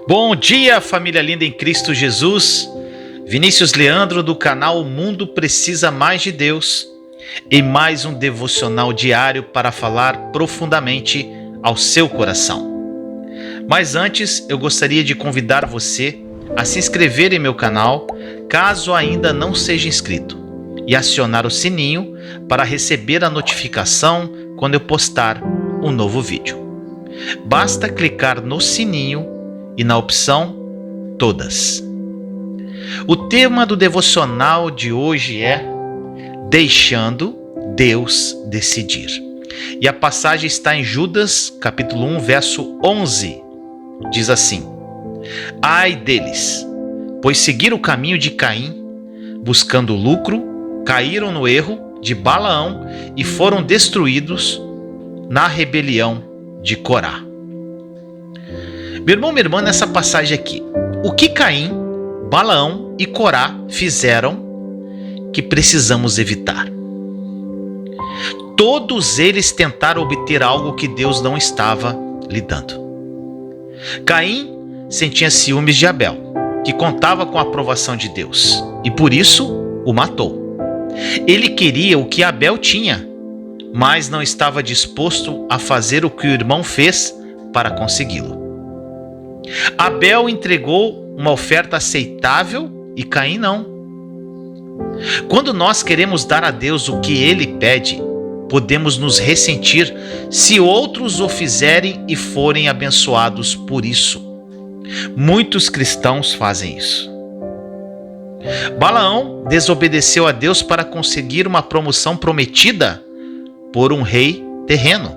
Bom dia, família linda em Cristo Jesus. Vinícius Leandro do canal O Mundo Precisa Mais de Deus e mais um devocional diário para falar profundamente ao seu coração. Mas antes, eu gostaria de convidar você a se inscrever em meu canal, caso ainda não seja inscrito, e acionar o sininho para receber a notificação quando eu postar um novo vídeo. Basta clicar no sininho e na opção Todas. O tema do devocional de hoje é Deixando Deus Decidir. E a passagem está em Judas, capítulo 1, verso 11. Diz assim: Ai deles, pois seguiram o caminho de Caim, buscando lucro, caíram no erro de Balaão e foram destruídos na rebelião de Corá. Meu irmão, minha irmã, nessa passagem aqui, o que Caim, Balaão e Corá fizeram que precisamos evitar? Todos eles tentaram obter algo que Deus não estava lhe dando. Caim sentia ciúmes de Abel, que contava com a aprovação de Deus, e por isso o matou. Ele queria o que Abel tinha, mas não estava disposto a fazer o que o irmão fez para consegui-lo. Abel entregou uma oferta aceitável e Caim não. Quando nós queremos dar a Deus o que Ele pede, podemos nos ressentir se outros o fizerem e forem abençoados por isso. Muitos cristãos fazem isso. Balaão desobedeceu a Deus para conseguir uma promoção prometida por um rei terreno.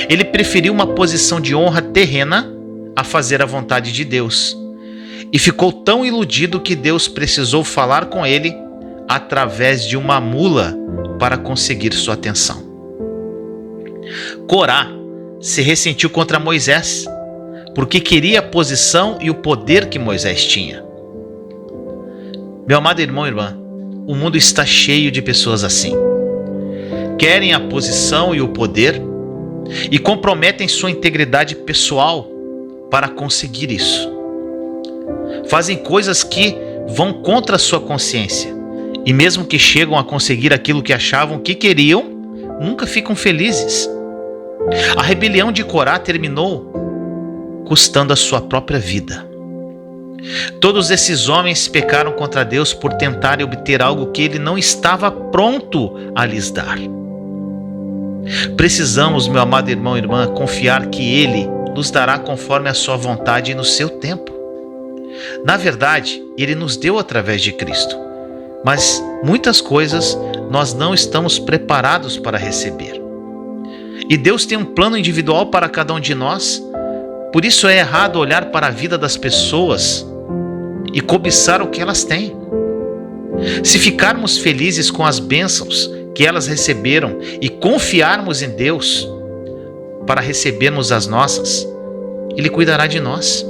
Ele preferiu uma posição de honra terrena a fazer a vontade de Deus, e ficou tão iludido que Deus precisou falar com ele através de uma mula para conseguir sua atenção. Corá se ressentiu contra Moisés, porque queria a posição e o poder que Moisés tinha. Meu amado irmão e irmã, o mundo está cheio de pessoas assim. Querem a posição e o poder e comprometem sua integridade pessoal para conseguir isso. Fazem coisas que vão contra a sua consciência, e mesmo que chegam a conseguir aquilo que achavam que queriam, nunca ficam felizes. A rebelião de Corá terminou custando a sua própria vida. Todos esses homens pecaram contra Deus por tentarem obter algo que Ele não estava pronto a lhes dar. Precisamos, meu amado irmão e irmã, confiar que Ele nos dará conforme a sua vontade e no seu tempo. Na verdade, Ele nos deu através de Cristo, mas muitas coisas nós não estamos preparados para receber. E Deus tem um plano individual para cada um de nós, por isso é errado olhar para a vida das pessoas e cobiçar o que elas têm. Se ficarmos felizes com as bênçãos que elas receberam e confiarmos em Deus para recebermos as nossas, Ele cuidará de nós.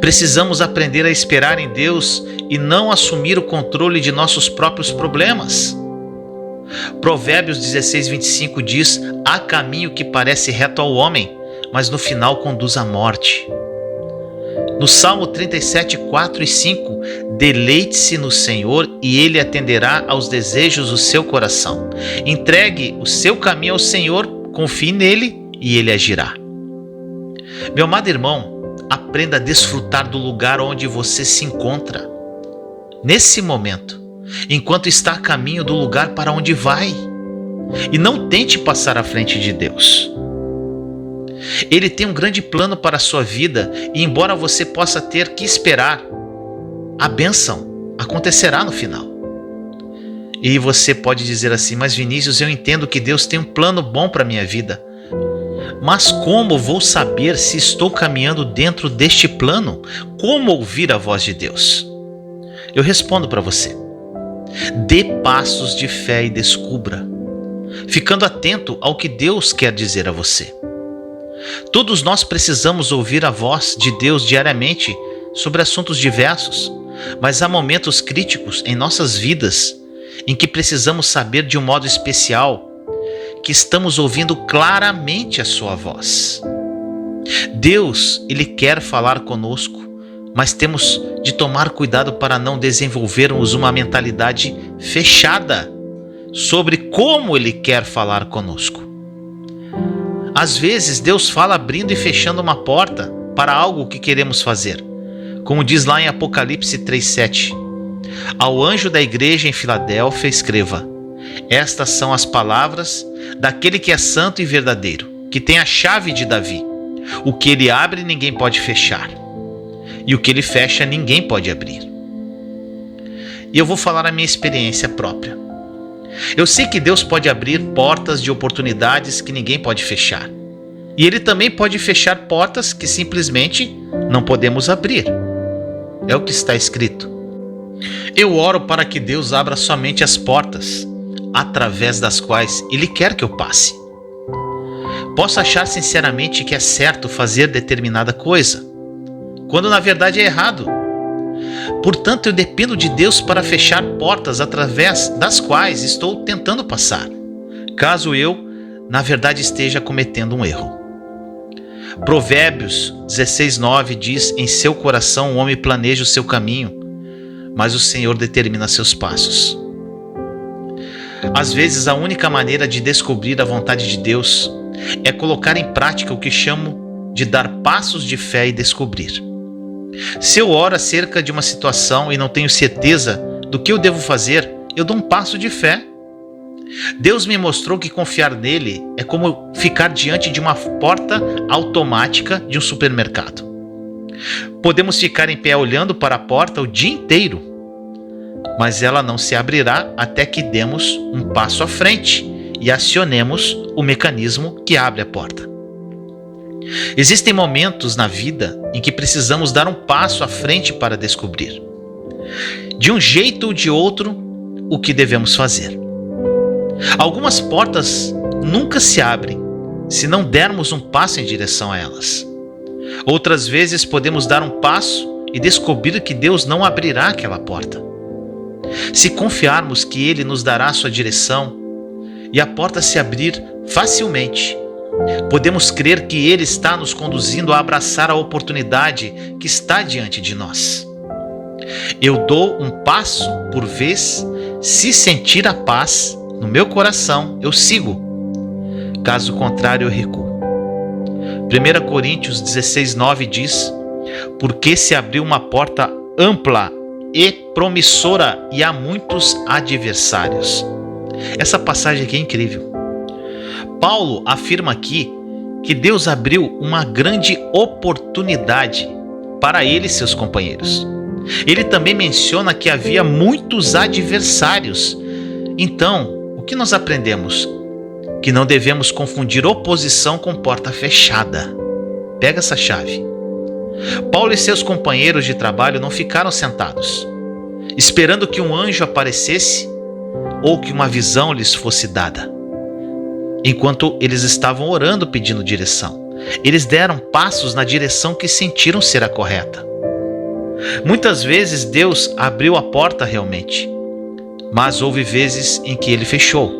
Precisamos aprender a esperar em Deus e não assumir o controle de nossos próprios problemas. Provérbios 16:25 diz: há caminho que parece reto ao homem, mas no final conduz à morte. No Salmo 37:4 e 5, deleite-se no Senhor e Ele atenderá aos desejos do seu coração. Entregue o seu caminho ao Senhor, confie nele e Ele agirá. Meu amado irmão, aprenda a desfrutar do lugar onde você se encontra, nesse momento, enquanto está a caminho do lugar para onde vai. E não tente passar à frente de Deus. Ele tem um grande plano para a sua vida e, embora você possa ter que esperar, a bênção acontecerá no final. E você pode dizer assim: mas Vinícius, eu entendo que Deus tem um plano bom para a minha vida. Mas como vou saber se estou caminhando dentro deste plano? Como ouvir a voz de Deus? Eu respondo para você: dê passos de fé e descubra, ficando atento ao que Deus quer dizer a você. Todos nós precisamos ouvir a voz de Deus diariamente sobre assuntos diversos, mas há momentos críticos em nossas vidas em que precisamos saber de um modo especial que estamos ouvindo claramente a sua voz. Deus, Ele quer falar conosco, mas temos de tomar cuidado para não desenvolvermos uma mentalidade fechada sobre como Ele quer falar conosco. Às vezes, Deus fala abrindo e fechando uma porta para algo que queremos fazer. Como diz lá em Apocalipse 3:7. Ao anjo da igreja em Filadélfia escreva: estas são as palavras daquele que é santo e verdadeiro, que tem a chave de Davi. O que ele abre, ninguém pode fechar. E o que ele fecha, ninguém pode abrir. E eu vou falar a minha experiência própria. Eu sei que Deus pode abrir portas de oportunidades que ninguém pode fechar. E Ele também pode fechar portas que simplesmente não podemos abrir. É o que está escrito. Eu oro para que Deus abra somente as portas através das quais Ele quer que eu passe. Posso achar sinceramente que é certo fazer determinada coisa, quando na verdade é errado. Portanto, eu dependo de Deus para fechar portas através das quais estou tentando passar, caso eu, na verdade, esteja cometendo um erro. Provérbios 16:9 diz: em seu coração o homem planeja o seu caminho, mas o Senhor determina seus passos. Às vezes, a única maneira de descobrir a vontade de Deus é colocar em prática o que chamo de dar passos de fé e descobrir. Se eu oro acerca de uma situação e não tenho certeza do que eu devo fazer, eu dou um passo de fé. Deus me mostrou que confiar nele é como ficar diante de uma porta automática de um supermercado. Podemos ficar em pé olhando para a porta o dia inteiro, mas ela não se abrirá até que demos um passo à frente e acionemos o mecanismo que abre a porta. Existem momentos na vida em que precisamos dar um passo à frente para descobrir, de um jeito ou de outro, o que devemos fazer. Algumas portas nunca se abrem se não dermos um passo em direção a elas. Outras vezes podemos dar um passo e descobrir que Deus não abrirá aquela porta. Se confiarmos que Ele nos dará a sua direção e a porta se abrir facilmente, podemos crer que Ele está nos conduzindo a abraçar a oportunidade que está diante de nós. Eu dou um passo por vez. Se sentir a paz no meu coração, eu sigo. Caso contrário, eu recuo. 1 Coríntios 16:9 diz: porque se abriu uma porta ampla e promissora e há muitos adversários. Essa passagem aqui é incrível. Paulo afirma aqui que Deus abriu uma grande oportunidade para ele e seus companheiros. Ele também menciona que havia muitos adversários. Então, o que nós aprendemos? Que não devemos confundir oposição com porta fechada. Pega essa chave. Paulo e seus companheiros de trabalho não ficaram sentados, esperando que um anjo aparecesse ou que uma visão lhes fosse dada. Enquanto eles estavam orando pedindo direção, eles deram passos na direção que sentiram ser a correta. Muitas vezes Deus abriu a porta realmente, mas houve vezes em que Ele fechou.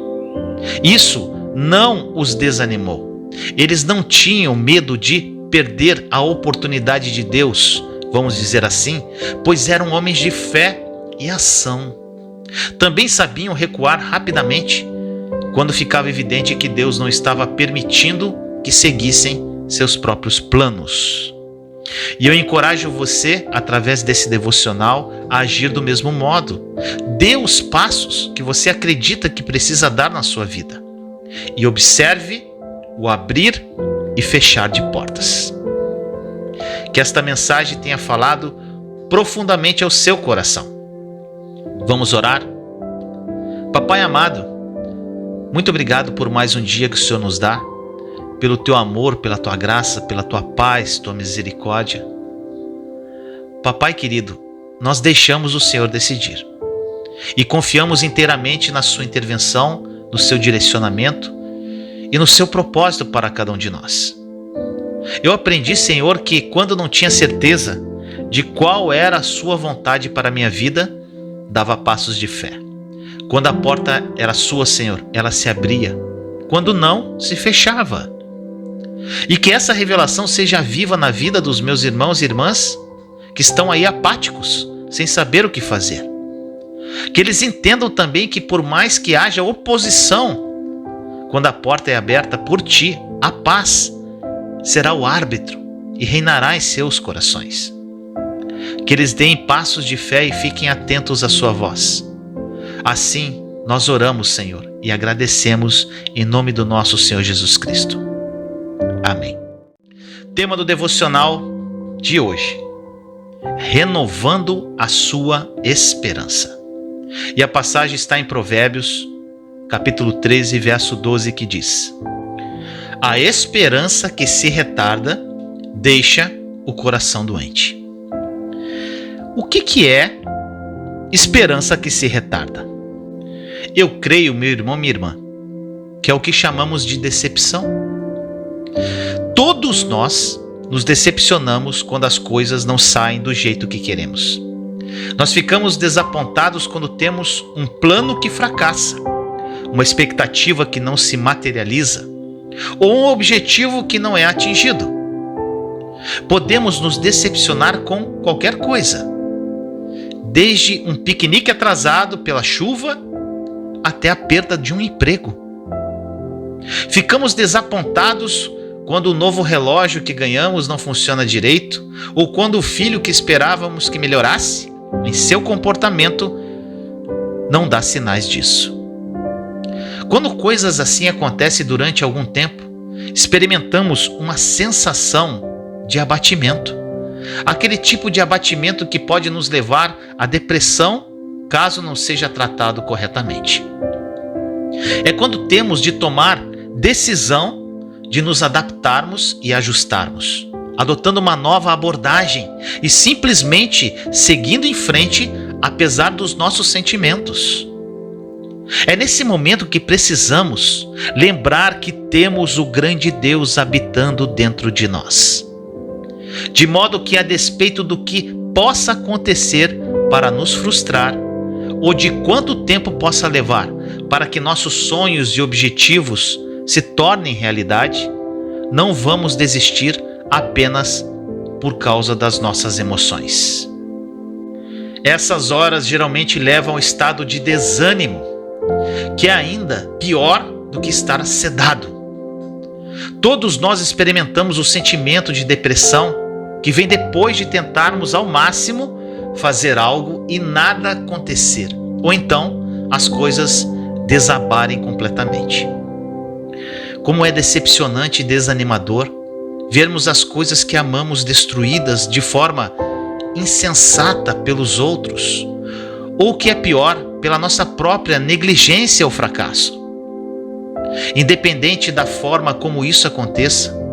Isso não os desanimou. Eles não tinham medo de perder a oportunidade de Deus, vamos dizer assim, pois eram homens de fé e ação. Também sabiam recuar rapidamente quando ficava evidente que Deus não estava permitindo que seguissem seus próprios planos. E eu encorajo você, através desse devocional, a agir do mesmo modo. Dê os passos que você acredita que precisa dar na sua vida e observe o abrir e fechar de portas. Que esta mensagem tenha falado profundamente ao seu coração. Vamos orar? Papai amado, muito obrigado por mais um dia que o Senhor nos dá, pelo teu amor, pela tua graça, pela tua paz, tua misericórdia. Papai querido, nós deixamos o Senhor decidir e confiamos inteiramente na sua intervenção, no seu direcionamento e no seu propósito para cada um de nós. Eu aprendi, Senhor, que quando não tinha certeza de qual era a sua vontade para a minha vida, dava passos de fé. Quando a porta era sua, Senhor, ela se abria. Quando não, se fechava. E que essa revelação seja viva na vida dos meus irmãos e irmãs que estão aí apáticos, sem saber o que fazer. Que eles entendam também que por mais que haja oposição, quando a porta é aberta por ti, a paz será o árbitro e reinará em seus corações. Que eles deem passos de fé e fiquem atentos à sua voz. Assim, nós oramos, Senhor, e agradecemos em nome do nosso Senhor Jesus Cristo. Amém. Tema do devocional de hoje: renovando a sua esperança. E a passagem está em Provérbios, capítulo 13, verso 12, que diz: a esperança que se retarda deixa o coração doente. O que é esperança que se retarda? Eu creio, meu irmão, minha irmã, que é o que chamamos de decepção. Todos nós nos decepcionamos quando as coisas não saem do jeito que queremos. Nós ficamos desapontados quando temos um plano que fracassa, uma expectativa que não se materializa, ou um objetivo que não é atingido. Podemos nos decepcionar com qualquer coisa, desde um piquenique atrasado pela chuva até a perda de um emprego. Ficamos desapontados quando o novo relógio que ganhamos não funciona direito, ou quando o filho que esperávamos que melhorasse em seu comportamento não dá sinais disso. Quando coisas assim acontecem durante algum tempo, experimentamos uma sensação de abatimento. Aquele tipo de abatimento que pode nos levar à depressão caso não seja tratado corretamente. É quando temos de tomar decisão de nos adaptarmos e ajustarmos, adotando uma nova abordagem e simplesmente seguindo em frente apesar dos nossos sentimentos. É nesse momento que precisamos lembrar que temos o grande Deus habitando dentro de nós. De modo que, a despeito do que possa acontecer para nos frustrar, ou de quanto tempo possa levar para que nossos sonhos e objetivos se tornem realidade, não vamos desistir apenas por causa das nossas emoções. Essas horas geralmente levam ao estado de desânimo, que é ainda pior do que estar sedado. Todos nós experimentamos o sentimento de depressão que vem depois de tentarmos ao máximo fazer algo e nada acontecer, ou então as coisas desabarem completamente. Como é decepcionante e desanimador vermos as coisas que amamos destruídas de forma insensata pelos outros, ou o que é pior, pela nossa própria negligência ou fracasso. Independente da forma como isso aconteça,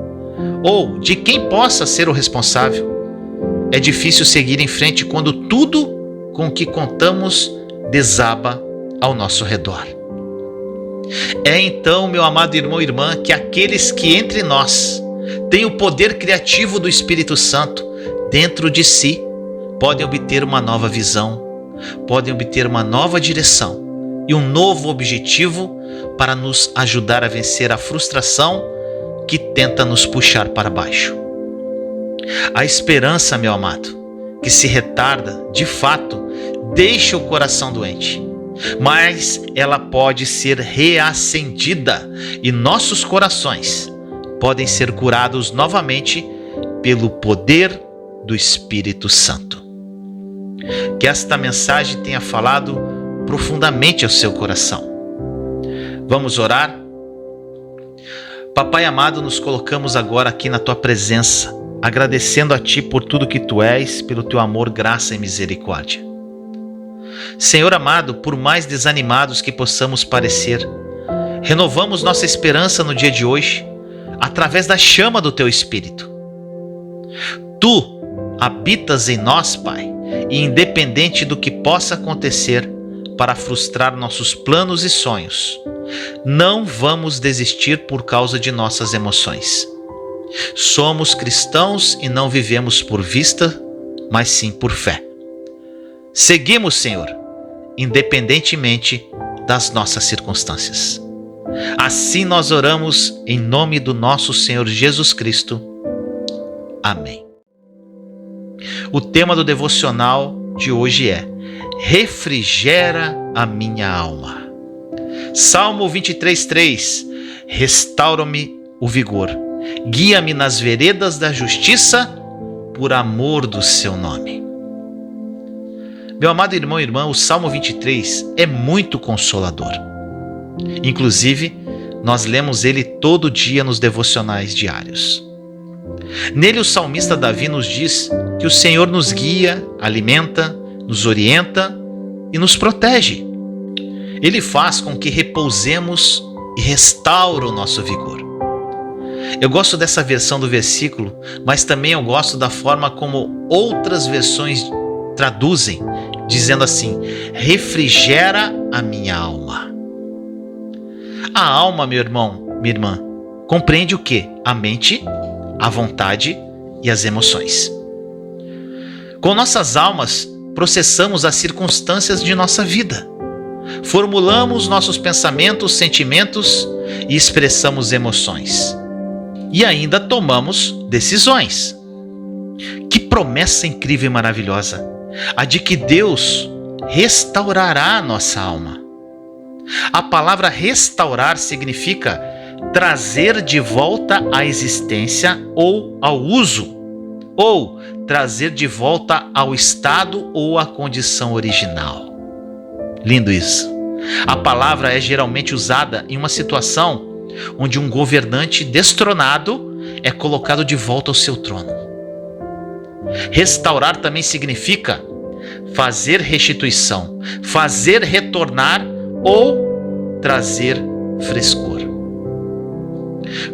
ou de quem possa ser o responsável, é difícil seguir em frente quando tudo com que contamos desaba ao nosso redor. É então, meu amado irmão e irmã, que aqueles que entre nós têm o poder criativo do Espírito Santo dentro de si podem obter uma nova visão, podem obter uma nova direção e um novo objetivo para nos ajudar a vencer a frustração que tenta nos puxar para baixo. A esperança, meu amado, que se retarda, de fato, deixa o coração doente, mas ela pode ser reacendida e nossos corações podem ser curados novamente pelo poder do Espírito Santo. Que esta mensagem tenha falado profundamente ao seu coração. Vamos orar? Papai amado, nos colocamos agora aqui na Tua presença, agradecendo a Ti por tudo que Tu és, pelo Teu amor, graça e misericórdia. Senhor amado, por mais desanimados que possamos parecer, renovamos nossa esperança no dia de hoje, através da chama do Teu Espírito. Tu habitas em nós, Pai, e independente do que possa acontecer para frustrar nossos planos e sonhos, não vamos desistir por causa de nossas emoções. Somos cristãos e não vivemos por vista, mas sim por fé. Seguimos, Senhor, independentemente das nossas circunstâncias. Assim nós oramos em nome do nosso Senhor Jesus Cristo. Amém. O tema do devocional de hoje é: refrigera a minha alma. Salmo 23:3. Restaura-me o vigor, guia-me nas veredas da justiça, por amor do seu nome. Meu amado irmão e irmã, o Salmo 23 é muito consolador. Inclusive, nós lemos ele todo dia nos devocionais diários. Nele, o salmista Davi nos diz que o Senhor nos guia, alimenta, nos orienta e nos protege. Ele faz com que repousemos e restaura o nosso vigor. Eu gosto dessa versão do versículo, mas também eu gosto da forma como outras versões traduzem, dizendo assim: refrigera a minha alma. A alma, meu irmão, minha irmã, compreende o quê? A mente, a vontade e as emoções. Com nossas almas, processamos as circunstâncias de nossa vida. Formulamos nossos pensamentos, sentimentos e expressamos emoções. E ainda tomamos decisões. Que promessa incrível e maravilhosa! A de que Deus restaurará a nossa alma. A palavra restaurar significa trazer de volta à existência ou ao uso, ou trazer de volta ao estado ou à condição original. Lindo isso. A palavra é geralmente usada em uma situação onde um governante destronado é colocado de volta ao seu trono. Restaurar também significa fazer restituição, fazer retornar ou trazer frescor.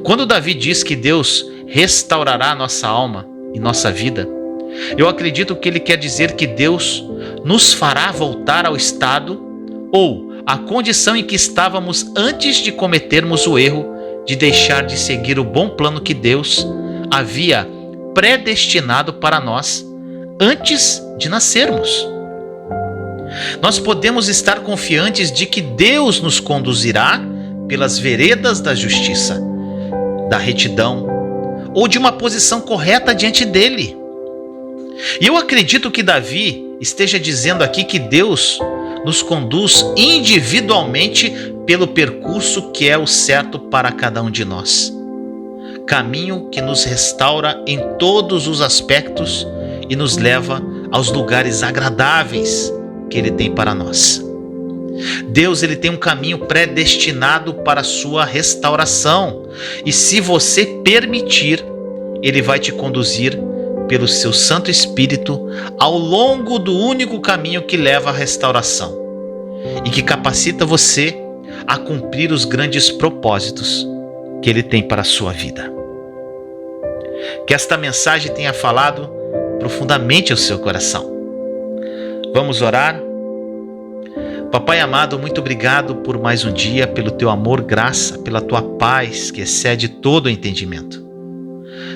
Quando Davi diz que Deus restaurará nossa alma e nossa vida, eu acredito que ele quer dizer que Deus nos fará voltar ao estado ou à condição em que estávamos antes de cometermos o erro de deixar de seguir o bom plano que Deus havia predestinado para nós antes de nascermos. Nós podemos estar confiantes de que Deus nos conduzirá pelas veredas da justiça, da retidão ou de uma posição correta diante dele. E eu acredito que Davi esteja dizendo aqui que Deus nos conduz individualmente pelo percurso que é o certo para cada um de nós. Caminho que nos restaura em todos os aspectos e nos leva aos lugares agradáveis que Ele tem para nós. Deus, Ele tem um caminho predestinado para a sua restauração. E se você permitir, Ele vai te conduzir pelo seu Santo Espírito ao longo do único caminho que leva à restauração e que capacita você a cumprir os grandes propósitos que Ele tem para a sua vida. Que esta mensagem tenha falado profundamente ao seu coração. Vamos orar? Papai amado, muito obrigado por mais um dia, pelo teu amor, graça, pela tua paz que excede todo o entendimento.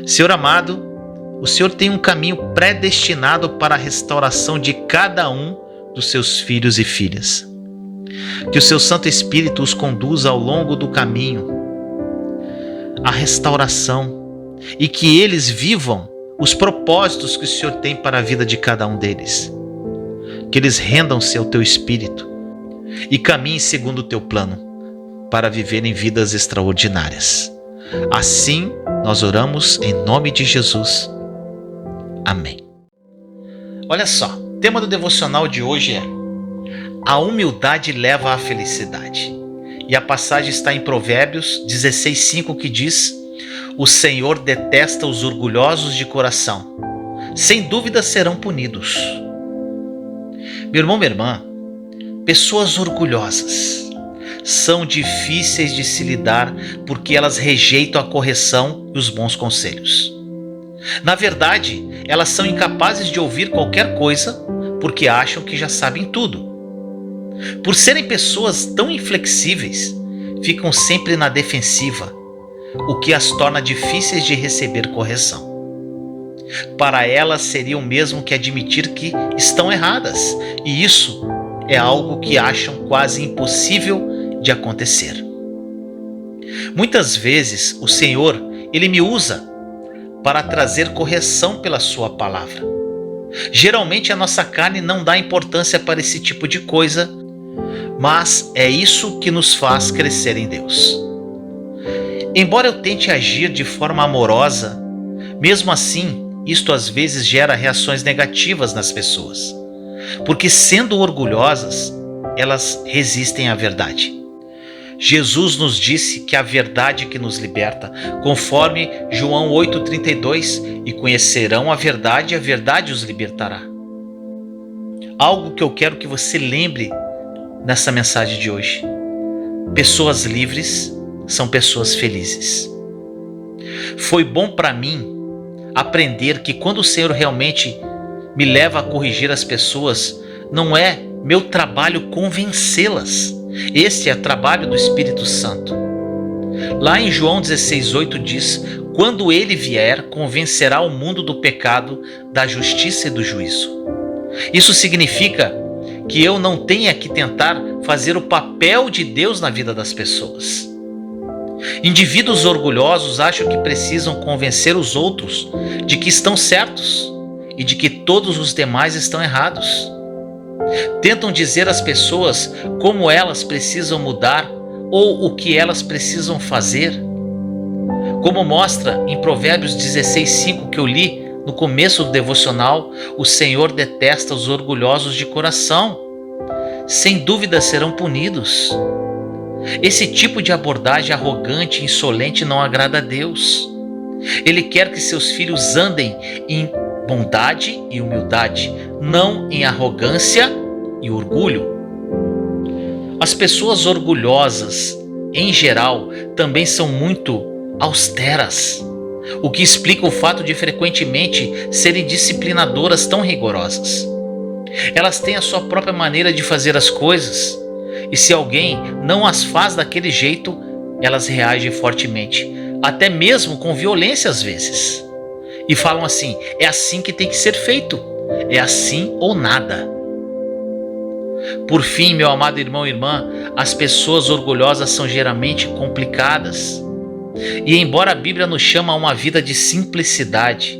Senhor amado, o Senhor tem um caminho predestinado para a restauração de cada um dos seus filhos e filhas. Que o seu Santo Espírito os conduza ao longo do caminho à restauração e que eles vivam os propósitos que o Senhor tem para a vida de cada um deles. Que eles rendam-se ao teu Espírito e caminhem segundo o teu plano para viverem vidas extraordinárias. Assim nós oramos em nome de Jesus. Amém. Olha só, o tema do devocional de hoje é: a humildade leva à felicidade. E a passagem está em Provérbios 16:5, que diz: o Senhor detesta os orgulhosos de coração, sem dúvida serão punidos. Meu irmão, minha irmã, pessoas orgulhosas são difíceis de se lidar porque elas rejeitam a correção e os bons conselhos. Na verdade, elas são incapazes de ouvir qualquer coisa porque acham que já sabem tudo. Por serem pessoas tão inflexíveis, ficam sempre na defensiva, o que as torna difíceis de receber correção. Para elas seria o mesmo que admitir que estão erradas, e isso é algo que acham quase impossível de acontecer. Muitas vezes o Senhor, Ele me usa para trazer correção pela sua palavra. Geralmente a nossa carne não dá importância para esse tipo de coisa, mas é isso que nos faz crescer em Deus. Embora eu tente agir de forma amorosa, mesmo assim, isto às vezes gera reações negativas nas pessoas, porque sendo orgulhosas, elas resistem à verdade. Jesus nos disse que a verdade que nos liberta, conforme João 8,32, e conhecerão a verdade e a verdade os libertará. Algo que eu quero que você lembre nessa mensagem de hoje: pessoas livres são pessoas felizes. Foi bom para mim aprender que quando o Senhor realmente me leva a corrigir as pessoas, não é meu trabalho convencê-las. Este é o trabalho do Espírito Santo. Lá em João 16,8 diz: quando ele vier, convencerá o mundo do pecado, da justiça e do juízo. Isso significa que eu não tenha que tentar fazer o papel de Deus na vida das pessoas. Indivíduos orgulhosos acham que precisam convencer os outros de que estão certos e de que todos os demais estão errados. Tentam dizer às pessoas como elas precisam mudar ou o que elas precisam fazer. Como mostra em Provérbios 16,5 que eu li no começo do devocional, o Senhor detesta os orgulhosos de coração. Sem dúvida serão punidos. Esse tipo de abordagem arrogante e insolente não agrada a Deus. Ele quer que seus filhos andem em bondade e humildade, não em arrogância e orgulho. As pessoas orgulhosas, em geral, também são muito austeras, o que explica o fato de frequentemente serem disciplinadoras tão rigorosas. Elas têm a sua própria maneira de fazer as coisas, e se alguém não as faz daquele jeito, elas reagem fortemente, até mesmo com violência às vezes. E falam assim: é assim que tem que ser feito, é assim ou nada. Por fim, meu amado irmão e irmã, as pessoas orgulhosas são geralmente complicadas. E embora a Bíblia nos chama a uma vida de simplicidade,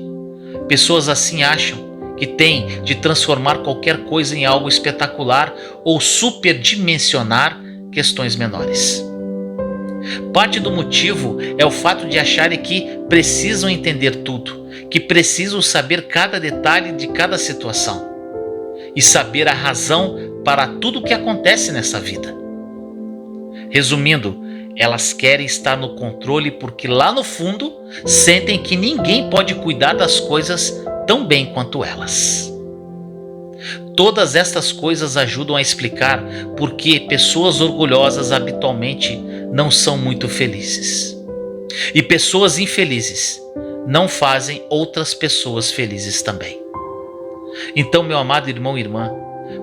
pessoas assim acham que têm de transformar qualquer coisa em algo espetacular ou superdimensionar questões menores. Parte do motivo é o fato de acharem que precisam entender tudo, que precisam saber cada detalhe de cada situação e saber a razão para tudo o que acontece nessa vida. Resumindo, elas querem estar no controle porque lá no fundo sentem que ninguém pode cuidar das coisas tão bem quanto elas. Todas estas coisas ajudam a explicar por que pessoas orgulhosas habitualmente não são muito felizes. E pessoas infelizes não fazem outras pessoas felizes também. Então, meu amado irmão e irmã,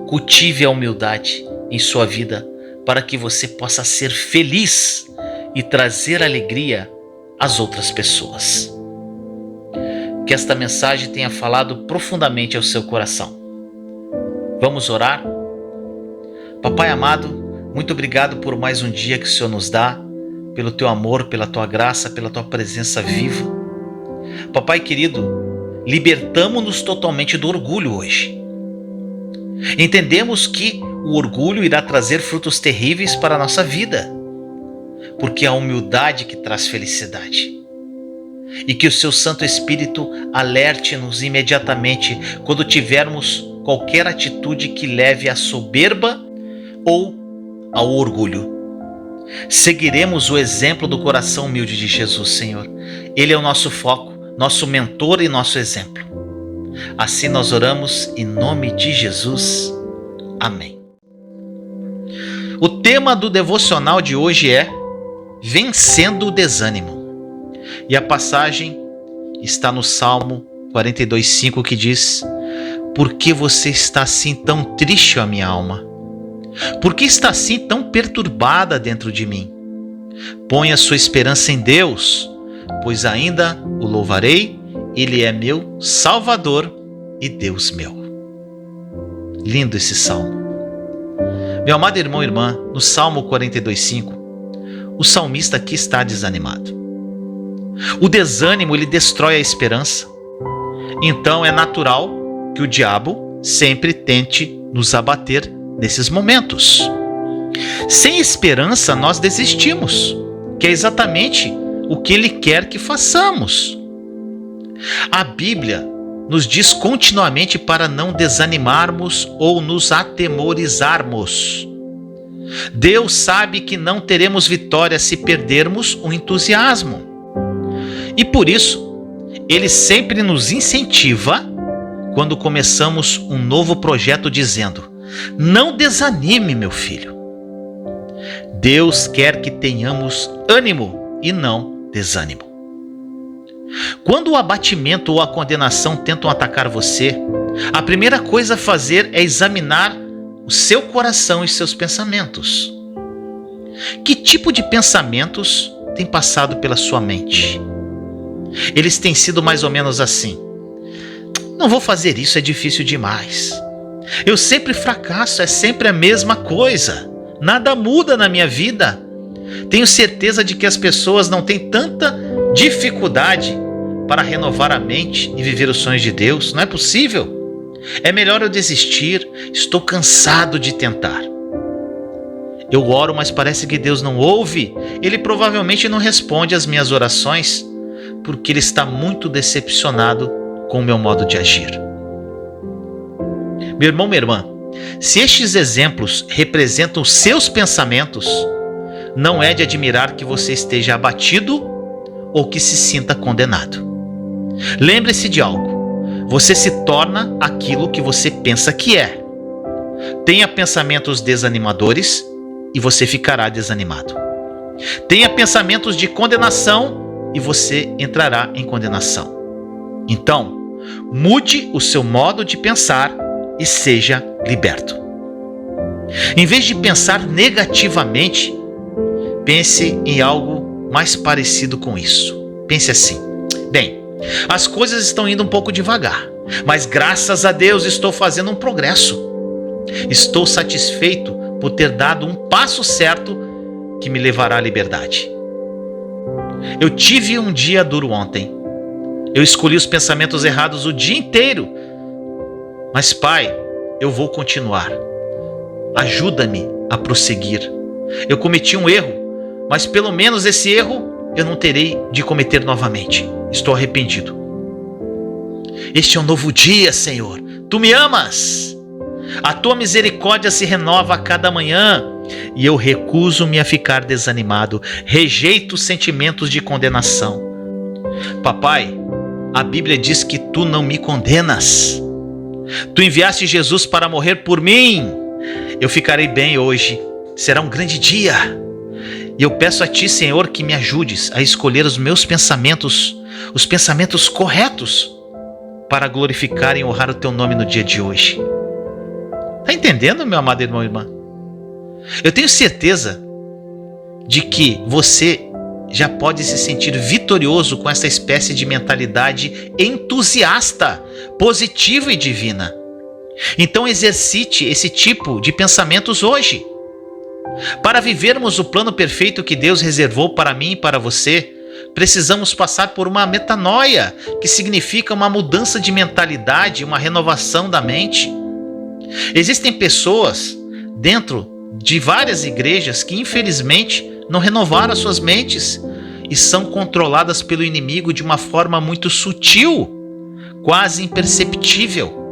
cultive a humildade em sua vida para que você possa ser feliz e trazer alegria às outras pessoas. Que esta mensagem tenha falado profundamente ao seu coração. Vamos orar? Papai amado, muito obrigado por mais um dia que o Senhor nos dá, pelo teu amor, pela tua graça, pela tua presença viva. Papai querido, libertamo-nos totalmente do orgulho hoje. Entendemos que o orgulho irá trazer frutos terríveis para a nossa vida, porque é a humildade que traz felicidade. E que o seu Santo Espírito alerte-nos imediatamente quando tivermos qualquer atitude que leve à soberba ou ao orgulho. Seguiremos o exemplo do coração humilde de Jesus, Senhor. Ele é o nosso foco, nosso mentor e nosso exemplo. Assim nós oramos em nome de Jesus. Amém. O tema do devocional de hoje é Vencendo o Desânimo. E a passagem está no Salmo 42,5, que diz: por que você está assim tão triste, ó minha alma? Por que está assim tão perturbada dentro de mim? Ponha sua esperança em Deus, pois ainda o louvarei, Ele é meu Salvador e Deus meu. Lindo esse salmo. Meu amado irmão e irmã, no Salmo 42,5, o salmista aqui está desanimado. O desânimo, ele destrói a esperança. Então é natural que o diabo sempre tente nos abater nesses momentos. Sem esperança, nós desistimos, que é exatamente o que ele quer que façamos. A Bíblia nos diz continuamente para não desanimarmos ou nos atemorizarmos. Deus sabe que não teremos vitória se perdermos o entusiasmo. E por isso, Ele sempre nos incentiva quando começamos um novo projeto dizendo: não desanime, meu filho. Deus quer que tenhamos ânimo e não desânimo. Quando o abatimento ou a condenação tentam atacar você, a primeira coisa a fazer é examinar o seu coração e seus pensamentos. Que tipo de pensamentos tem passado pela sua mente? Eles têm sido mais ou menos assim: não vou fazer isso, é difícil demais. Eu sempre fracasso, é sempre a mesma coisa. Nada muda na minha vida. Tenho certeza de que as pessoas não têm tanta dificuldade para renovar a mente e viver os sonhos de Deus. Não é possível. É melhor eu desistir. Estou cansado de tentar. Eu oro, mas parece que Deus não ouve. Ele provavelmente não responde às minhas orações, porque Ele está muito decepcionado com o meu modo de agir. Meu irmão, minha irmã, se estes exemplos representam os seus pensamentos, não é de admirar que você esteja abatido ou que se sinta condenado. Lembre-se de algo: você se torna aquilo que você pensa que é. Tenha pensamentos desanimadores e você ficará desanimado. Tenha pensamentos de condenação e você entrará em condenação. Então, mude o seu modo de pensar e seja liberto. Em vez de pensar negativamente, pense em algo mais parecido com isso. Pense assim: bem, as coisas estão indo um pouco devagar, mas graças a Deus estou fazendo um progresso. Estou satisfeito por ter dado um passo certo que me levará à liberdade. Eu tive um dia duro ontem. Eu escolhi os pensamentos errados o dia inteiro. Mas, Pai, eu vou continuar. Ajuda-me a prosseguir. Eu cometi um erro, mas pelo menos esse erro eu não terei de cometer novamente. Estou arrependido. Este é um novo dia, Senhor. Tu me amas. A tua misericórdia se renova a cada manhã e eu recuso-me a ficar desanimado. Rejeito sentimentos de condenação. Papai, a Bíblia diz que tu não me condenas. Tu enviaste Jesus para morrer por mim. Eu ficarei bem hoje. Será um grande dia. E eu peço a ti, Senhor, que me ajudes a escolher os meus pensamentos, os pensamentos corretos, para glorificar e honrar o teu nome no dia de hoje. Está entendendo, meu amado irmão e irmã? Eu tenho certeza de que você já pode se sentir vitorioso com essa espécie de mentalidade entusiasta, positiva e divina. Então exercite esse tipo de pensamentos hoje. Para vivermos o plano perfeito que Deus reservou para mim e para você, precisamos passar por uma metanoia, que significa uma mudança de mentalidade, uma renovação da mente. Existem pessoas dentro de várias igrejas que infelizmente não renovaram as suas mentes e são controladas pelo inimigo de uma forma muito sutil, quase imperceptível.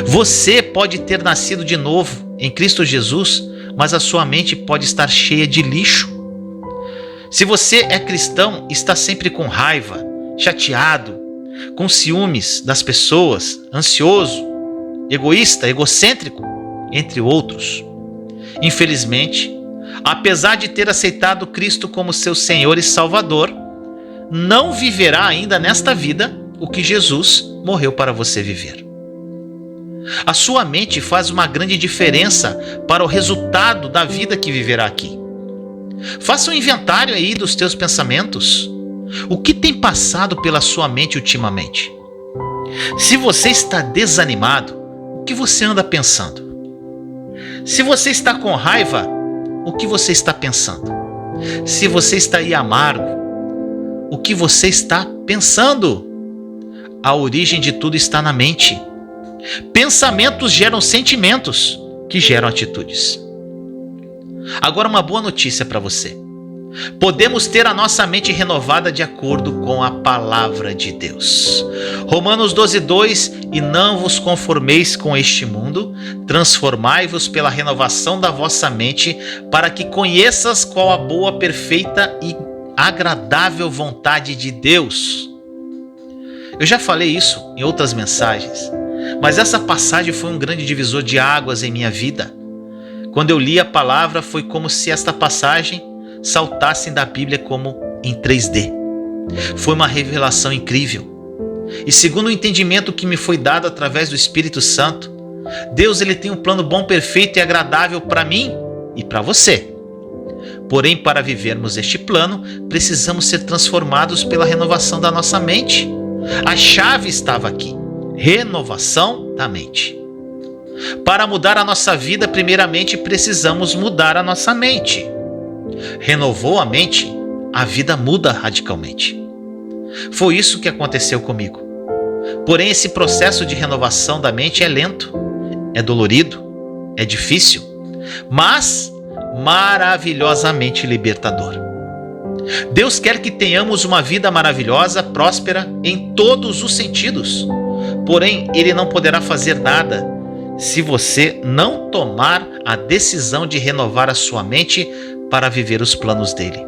Você pode ter nascido de novo em Cristo Jesus, mas a sua mente pode estar cheia de lixo. Se você é cristão, está sempre com raiva, chateado, com ciúmes das pessoas, ansioso, egoísta, egocêntrico, entre outros. Infelizmente, apesar de ter aceitado Cristo como seu Senhor e Salvador, não viverá ainda nesta vida o que Jesus morreu para você viver. A sua mente faz uma grande diferença para o resultado da vida que viverá aqui. Faça um inventário aí dos teus pensamentos. O que tem passado pela sua mente ultimamente? Se você está desanimado, o que você anda pensando? Se você está com raiva, o que você está pensando? Se você está aí amargo, o que você está pensando? A origem de tudo está na mente. Pensamentos geram sentimentos, que geram atitudes. Agora, uma boa notícia para você. Podemos ter a nossa mente renovada de acordo com a palavra de Deus. Romanos 12:2: E não vos conformeis com este mundo, transformai-vos pela renovação da vossa mente, para que conheças qual a boa, perfeita e agradável vontade de Deus. Eu já falei isso em outras mensagens, mas essa passagem foi um grande divisor de águas em minha vida. Quando eu li a palavra, foi como se esta passagem saltasse da Bíblia como em 3D. Foi uma revelação incrível. E segundo o entendimento que me foi dado através do Espírito Santo, Deus ele tem um plano bom, perfeito e agradável para mim e para você. Porém, para vivermos este plano, precisamos ser transformados pela renovação da nossa mente. A chave estava aqui: renovação da mente. Para mudar a nossa vida, primeiramente precisamos mudar a nossa mente. Renovou a mente, a vida muda radicalmente. Foi isso que aconteceu comigo. Porém, esse processo de renovação da mente é lento, é dolorido, é difícil, mas maravilhosamente libertador. Deus quer que tenhamos uma vida maravilhosa, próspera em todos os sentidos. Porém, Ele não poderá fazer nada se você não tomar a decisão de renovar a sua mente para viver os planos dele.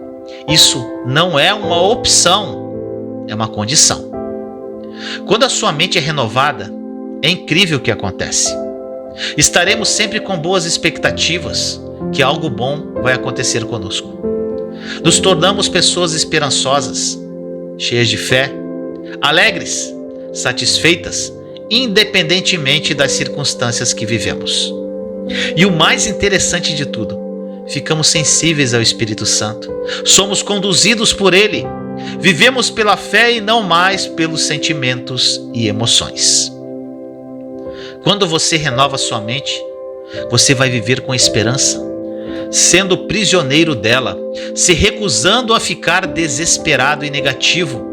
Isso não é uma opção, é uma condição. Quando a sua mente é renovada, é incrível o que acontece. Estaremos sempre com boas expectativas que algo bom vai acontecer conosco. Nos tornamos pessoas esperançosas, cheias de fé, alegres, satisfeitas, independentemente das circunstâncias que vivemos. E o mais interessante de tudo, ficamos sensíveis ao Espírito Santo. Somos conduzidos por Ele. Vivemos pela fé e não mais pelos sentimentos e emoções. Quando você renova sua mente, você vai viver com esperança, sendo prisioneiro dela, se recusando a ficar desesperado e negativo.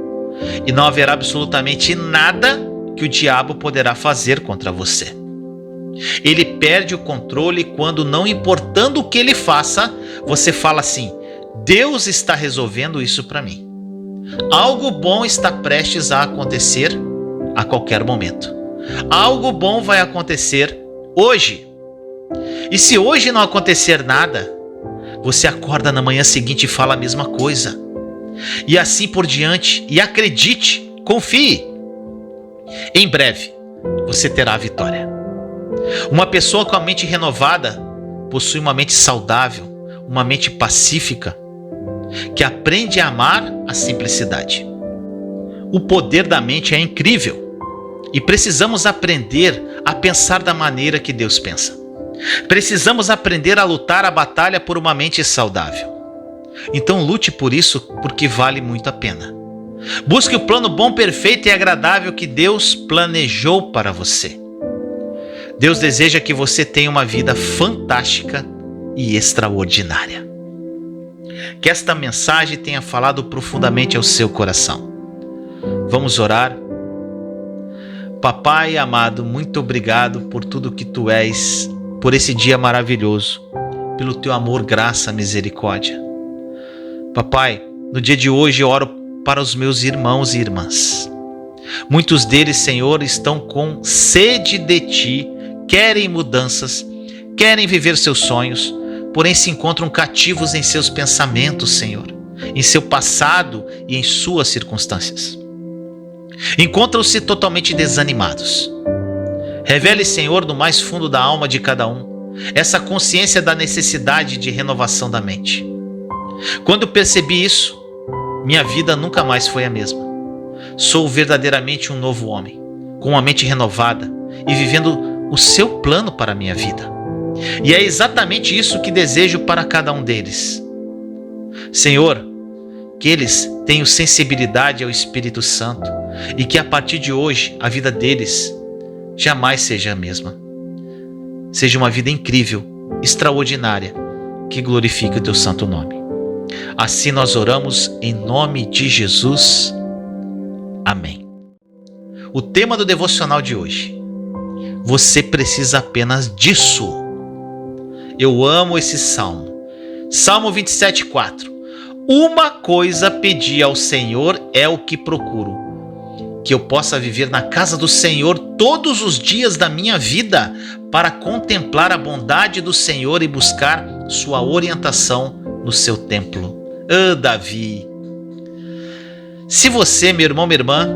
E não haverá absolutamente nada que o diabo poderá fazer contra você. Ele perde o controle quando, não importando o que ele faça, você fala assim: Deus está resolvendo isso para mim. Algo bom está prestes a acontecer a qualquer momento. Algo bom vai acontecer hoje. E se hoje não acontecer nada, você acorda na manhã seguinte e fala a mesma coisa. E assim por diante. E acredite, confie. Em breve, você terá a vitória. Uma pessoa com a mente renovada possui uma mente saudável, uma mente pacífica, que aprende a amar a simplicidade. O poder da mente é incrível e precisamos aprender a pensar da maneira que Deus pensa. Precisamos aprender a lutar a batalha por uma mente saudável. Então lute por isso, porque vale muito a pena. Busque o plano bom, perfeito e agradável que Deus planejou para você. Deus deseja que você tenha uma vida fantástica e extraordinária. Que esta mensagem tenha falado profundamente ao seu coração. Vamos orar? Papai amado, muito obrigado por tudo que Tu és, por esse dia maravilhoso, pelo Teu amor, graça, misericórdia. Papai, no dia de hoje eu oro para os meus irmãos e irmãs. Muitos deles, Senhor, estão com sede de Ti, querem mudanças, querem viver seus sonhos, porém se encontram cativos em seus pensamentos, Senhor, em seu passado e em suas circunstâncias. Encontram-se totalmente desanimados. Revele, Senhor, no mais fundo da alma de cada um, essa consciência da necessidade de renovação da mente. Quando percebi isso, minha vida nunca mais foi a mesma. Sou verdadeiramente um novo homem, com uma mente renovada e vivendo o seu plano para a minha vida. E é exatamente isso que desejo para cada um deles. Senhor, que eles tenham sensibilidade ao Espírito Santo e que a partir de hoje a vida deles jamais seja a mesma. Seja uma vida incrível, extraordinária, que glorifique o Teu santo nome. Assim nós oramos em nome de Jesus. Amém. O tema do devocional de hoje: você precisa apenas disso. Eu amo esse salmo. Salmo 27:4. Uma coisa pedi ao Senhor é o que procuro, que eu possa viver na casa do Senhor todos os dias da minha vida, para contemplar a bondade do Senhor e buscar sua orientação no seu templo. Davi. Se você, meu irmão, minha irmã,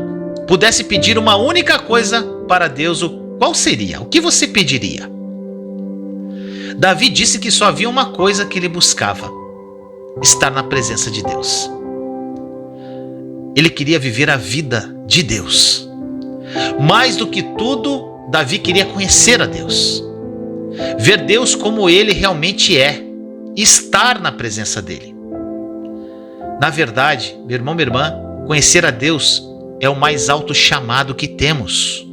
pudesse pedir uma única coisa para Deus, qual seria? O que você pediria? Davi disse que só havia uma coisa que ele buscava: estar na presença de Deus. Ele queria viver a vida de Deus. Mais do que tudo, Davi queria conhecer a Deus, ver Deus como ele realmente é, estar na presença dele. Na verdade, meu irmão, minha irmã, conhecer a Deus é o mais alto chamado que temos.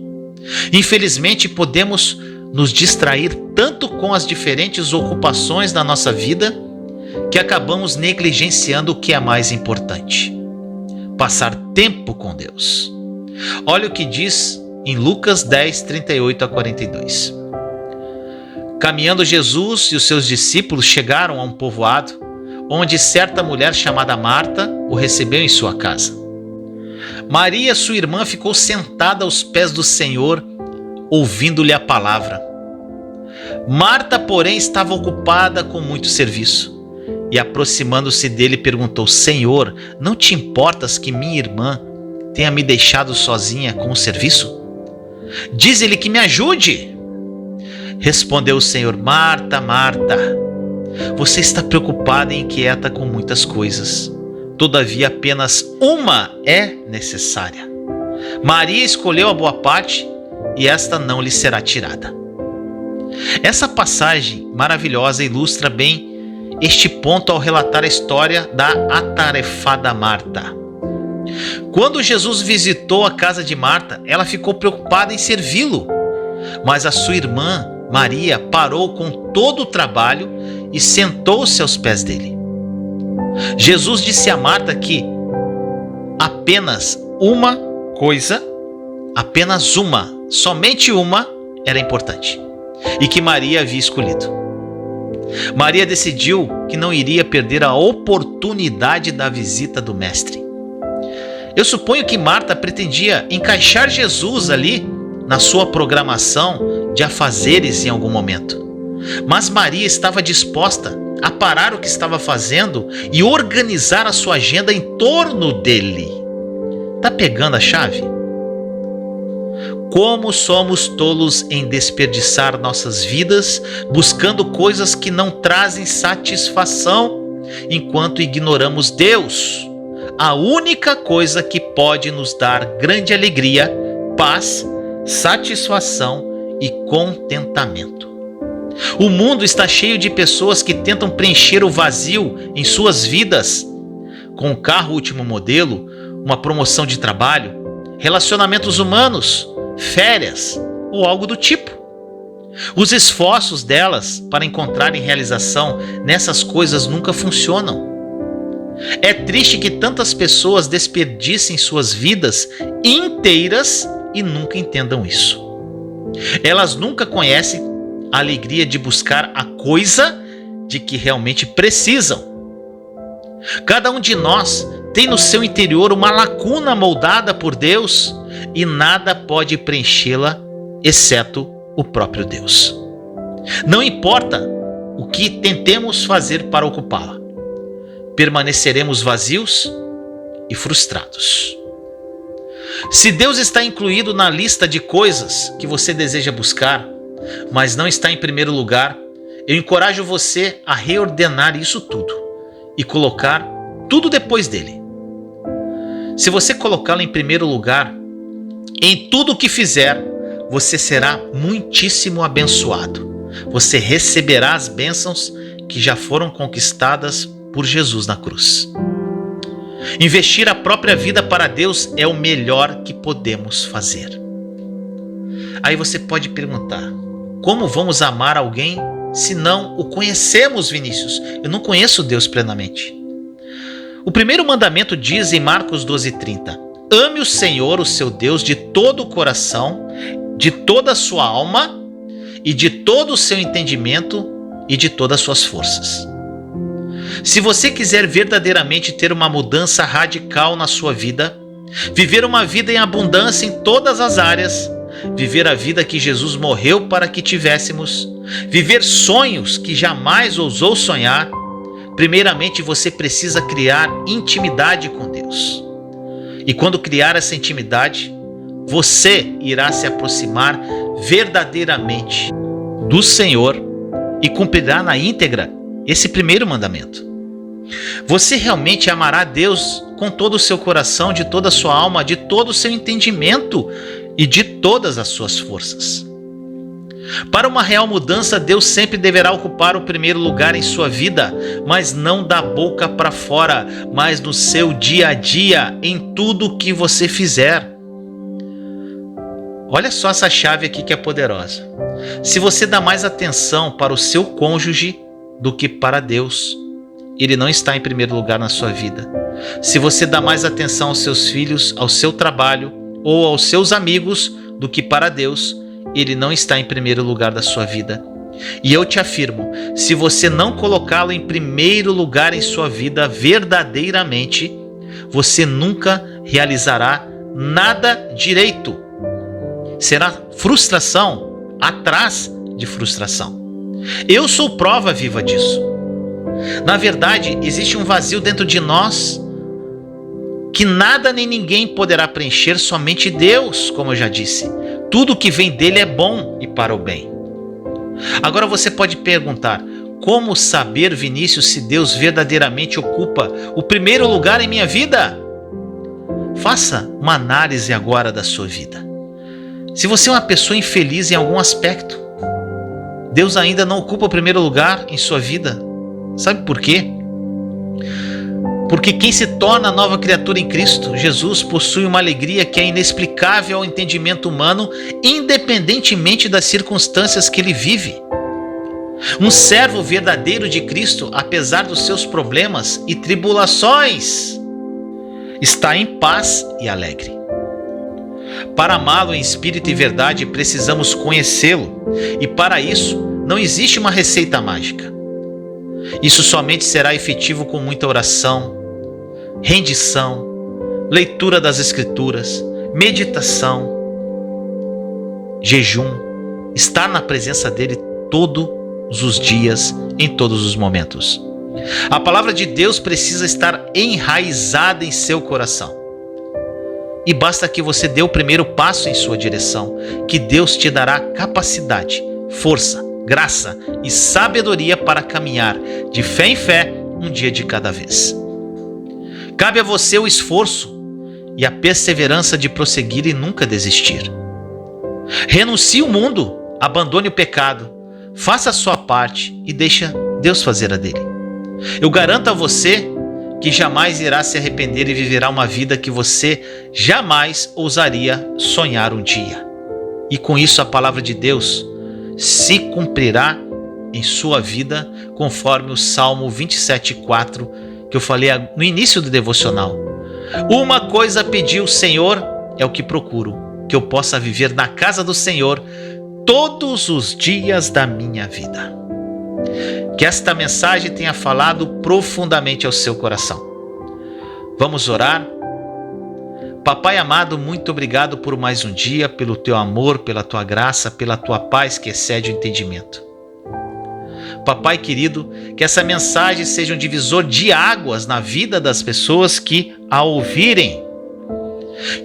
Infelizmente, podemos nos distrair tanto com as diferentes ocupações da nossa vida que acabamos negligenciando o que é mais importante: passar tempo com Deus. Olha o que diz em Lucas 10, 38-42. Caminhando Jesus e os seus discípulos chegaram a um povoado, onde certa mulher chamada Marta o recebeu em sua casa. Maria, sua irmã, ficou sentada aos pés do Senhor, ouvindo-lhe a palavra. Marta, porém, estava ocupada com muito serviço, e aproximando-se dele perguntou: Senhor, não te importas que minha irmã tenha me deixado sozinha com o serviço? Diz-lhe que me ajude. Respondeu o Senhor: Marta, Marta, você está preocupada e inquieta com muitas coisas. Todavia, apenas uma é necessária. Maria escolheu a boa parte, e esta não lhe será tirada. Essa passagem maravilhosa ilustra bem este ponto ao relatar a história da atarefada Marta. Quando Jesus visitou a casa de Marta, ela ficou preocupada em servi-lo, mas a sua irmã Maria parou com todo o trabalho e sentou-se aos pés dele. Jesus disse a Marta que apenas uma coisa, apenas uma, somente uma, era importante, e que Maria havia escolhido. Maria decidiu que não iria perder a oportunidade da visita do Mestre. Eu suponho que Marta pretendia encaixar Jesus ali na sua programação de afazeres em algum momento. Mas Maria estava disposta a parar o que estava fazendo e organizar a sua agenda em torno dele. Tá pegando a chave? Como somos tolos em desperdiçar nossas vidas buscando coisas que não trazem satisfação, enquanto ignoramos Deus, a única coisa que pode nos dar grande alegria, paz, satisfação e contentamento. O mundo está cheio de pessoas que tentam preencher o vazio em suas vidas com um carro último modelo, uma promoção de trabalho, relacionamentos humanos, férias ou algo do tipo. Os esforços delas para encontrarem realização nessas coisas nunca funcionam. É triste que tantas pessoas desperdicem suas vidas inteiras e nunca entendam isso. Elas nunca conhecem a alegria de buscar a coisa de que realmente precisam. Cada um de nós tem no seu interior uma lacuna moldada por Deus e nada pode preenchê-la exceto o próprio Deus. Não importa o que tentemos fazer para ocupá-la, permaneceremos vazios e frustrados. Se Deus está incluído na lista de coisas que você deseja buscar, mas não está em primeiro lugar, eu encorajo você a reordenar isso tudo e colocar tudo depois dele. Se você colocá-lo em primeiro lugar, em tudo o que fizer, você será muitíssimo abençoado. Você receberá as bênçãos que já foram conquistadas por Jesus na cruz. Investir a própria vida para Deus é o melhor que podemos fazer. Aí você pode perguntar: como vamos amar alguém se não o conhecemos, Vinícius? Eu não conheço Deus plenamente. O primeiro mandamento diz em Marcos 12:30: ame o Senhor, o seu Deus, de todo o coração, de toda a sua alma e de todo o seu entendimento e de todas as suas forças. Se você quiser verdadeiramente ter uma mudança radical na sua vida, viver uma vida em abundância em todas as áreas, viver a vida que Jesus morreu para que tivéssemos, viver sonhos que jamais ousou sonhar, primeiramente você precisa criar intimidade com Deus. E quando criar essa intimidade, você irá se aproximar verdadeiramente do Senhor e cumprirá na íntegra esse primeiro mandamento. Você realmente amará Deus com todo o seu coração, de toda a sua alma, de todo o seu entendimento e de todas as suas forças. Para uma real mudança, Deus sempre deverá ocupar o primeiro lugar em sua vida, mas não da boca para fora, mas no seu dia a dia, em tudo que você fizer. Olha só essa chave aqui que é poderosa. Se você dá mais atenção para o seu cônjuge do que para Deus, ele não está em primeiro lugar na sua vida. Se você dá mais atenção aos seus filhos, ao seu trabalho ou aos seus amigos do que para Deus, ele não está em primeiro lugar da sua vida. E eu te afirmo, se você não colocá-lo em primeiro lugar em sua vida verdadeiramente, você nunca realizará nada direito. Será frustração atrás de frustração. Eu sou prova viva disso. Na verdade, existe um vazio dentro de nós que nada nem ninguém poderá preencher, somente Deus, como eu já disse. Tudo que vem dele é bom e para o bem. Agora você pode perguntar: como saber, Vinícius, se Deus verdadeiramente ocupa o primeiro lugar em minha vida? Faça uma análise agora da sua vida. Se você é uma pessoa infeliz em algum aspecto, Deus ainda não ocupa o primeiro lugar em sua vida. Sabe por quê? Porque quem se torna nova criatura em Cristo Jesus possui uma alegria que é inexplicável ao entendimento humano, independentemente das circunstâncias que ele vive. Um servo verdadeiro de Cristo, apesar dos seus problemas e tribulações, está em paz e alegre. Para amá-lo em espírito e verdade, precisamos conhecê-lo, e para isso não existe uma receita mágica. Isso somente será efetivo com muita oração, rendição, leitura das Escrituras, meditação, jejum, estar na presença dele todos os dias, em todos os momentos. A palavra de Deus precisa estar enraizada em seu coração. E basta que você dê o primeiro passo em sua direção, que Deus te dará capacidade, força, graça e sabedoria para caminhar de fé em fé, um dia de cada vez. Cabe a você o esforço e a perseverança de prosseguir e nunca desistir. Renuncie o mundo, abandone o pecado, faça a sua parte e deixa Deus fazer a dele. Eu garanto a você que jamais irá se arrepender e viverá uma vida que você jamais ousaria sonhar um dia. E com isso a palavra de Deus se cumprirá em sua vida, conforme o Salmo 27:4, que eu falei no início do devocional. Uma coisa pedi o Senhor, é o que procuro, que eu possa viver na casa do Senhor todos os dias da minha vida. Que esta mensagem tenha falado profundamente ao seu coração. Vamos orar? Papai amado, muito obrigado por mais um dia, pelo teu amor, pela tua graça, pela tua paz que excede o entendimento. Papai querido, que essa mensagem seja um divisor de águas na vida das pessoas que a ouvirem.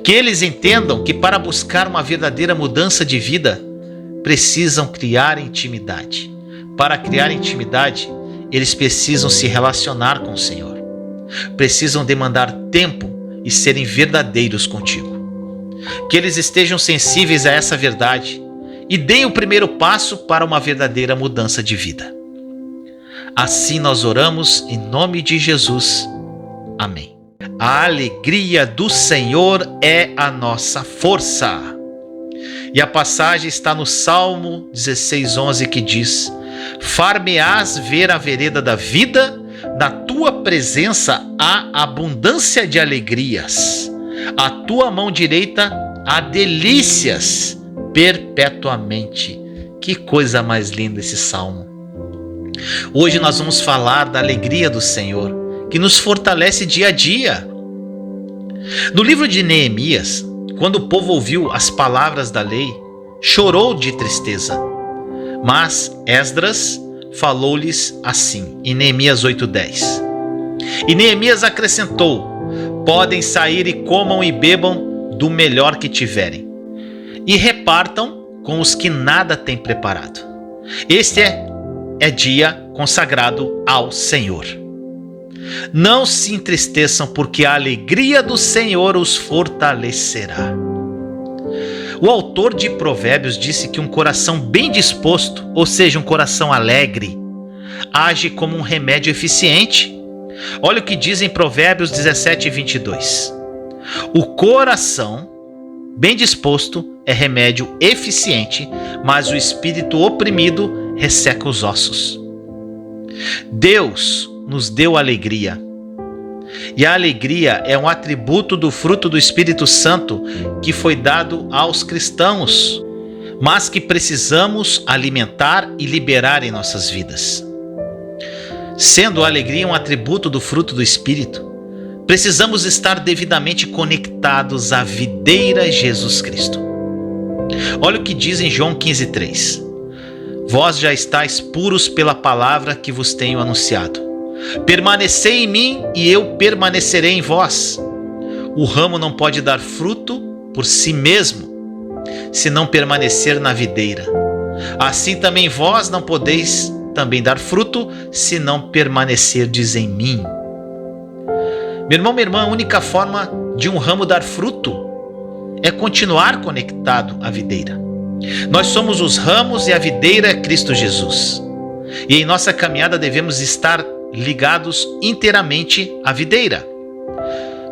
Que eles entendam que para buscar uma verdadeira mudança de vida, precisam criar intimidade. Para criar intimidade, eles precisam se relacionar com o Senhor. Precisam demandar tempo e serem verdadeiros contigo. Que eles estejam sensíveis a essa verdade e deem o primeiro passo para uma verdadeira mudança de vida. Assim nós oramos em nome de Jesus. Amém. A alegria do Senhor é a nossa força. E a passagem está no Salmo 16:11, que diz: far-me-ás ver a vereda da vida, Na tua presença há abundância de alegrias. A tua mão direita há delícias perpetuamente. Que coisa mais linda esse salmo. Hoje nós vamos falar da alegria do Senhor, que nos fortalece dia a dia. No livro de Neemias, quando o povo ouviu as palavras da lei, chorou de tristeza. Mas Esdras falou-lhes assim, em Neemias 8:10. E Neemias acrescentou: podem sair e comam e bebam do melhor que tiverem, e repartam com os que nada têm preparado. Este é dia consagrado ao Senhor. Não se entristeçam, porque a alegria do Senhor os fortalecerá. O autor de Provérbios disse que um coração bem disposto, ou seja, um coração alegre, age como um remédio eficiente. Olha o que diz em Provérbios 17:22. O coração bem disposto é remédio eficiente, mas o espírito oprimido resseca os ossos. Deus nos deu alegria. E a alegria é um atributo do fruto do Espírito Santo que foi dado aos cristãos, mas que precisamos alimentar e liberar em nossas vidas. Sendo a alegria um atributo do fruto do Espírito, precisamos estar devidamente conectados à videira Jesus Cristo. Olha o que diz em João 15:3. Vós já estáis puros pela palavra que vos tenho anunciado. Permanecei em mim e eu permanecerei em vós. O ramo não pode dar fruto por si mesmo, se não permanecer na videira. Assim também vós não podeis também dar fruto, se não permanecerdes em mim. Meu irmão, minha irmã, a única forma de um ramo dar fruto é continuar conectado à videira. Nós somos os ramos e a videira é Cristo Jesus. E em nossa caminhada devemos estar ligados inteiramente à videira,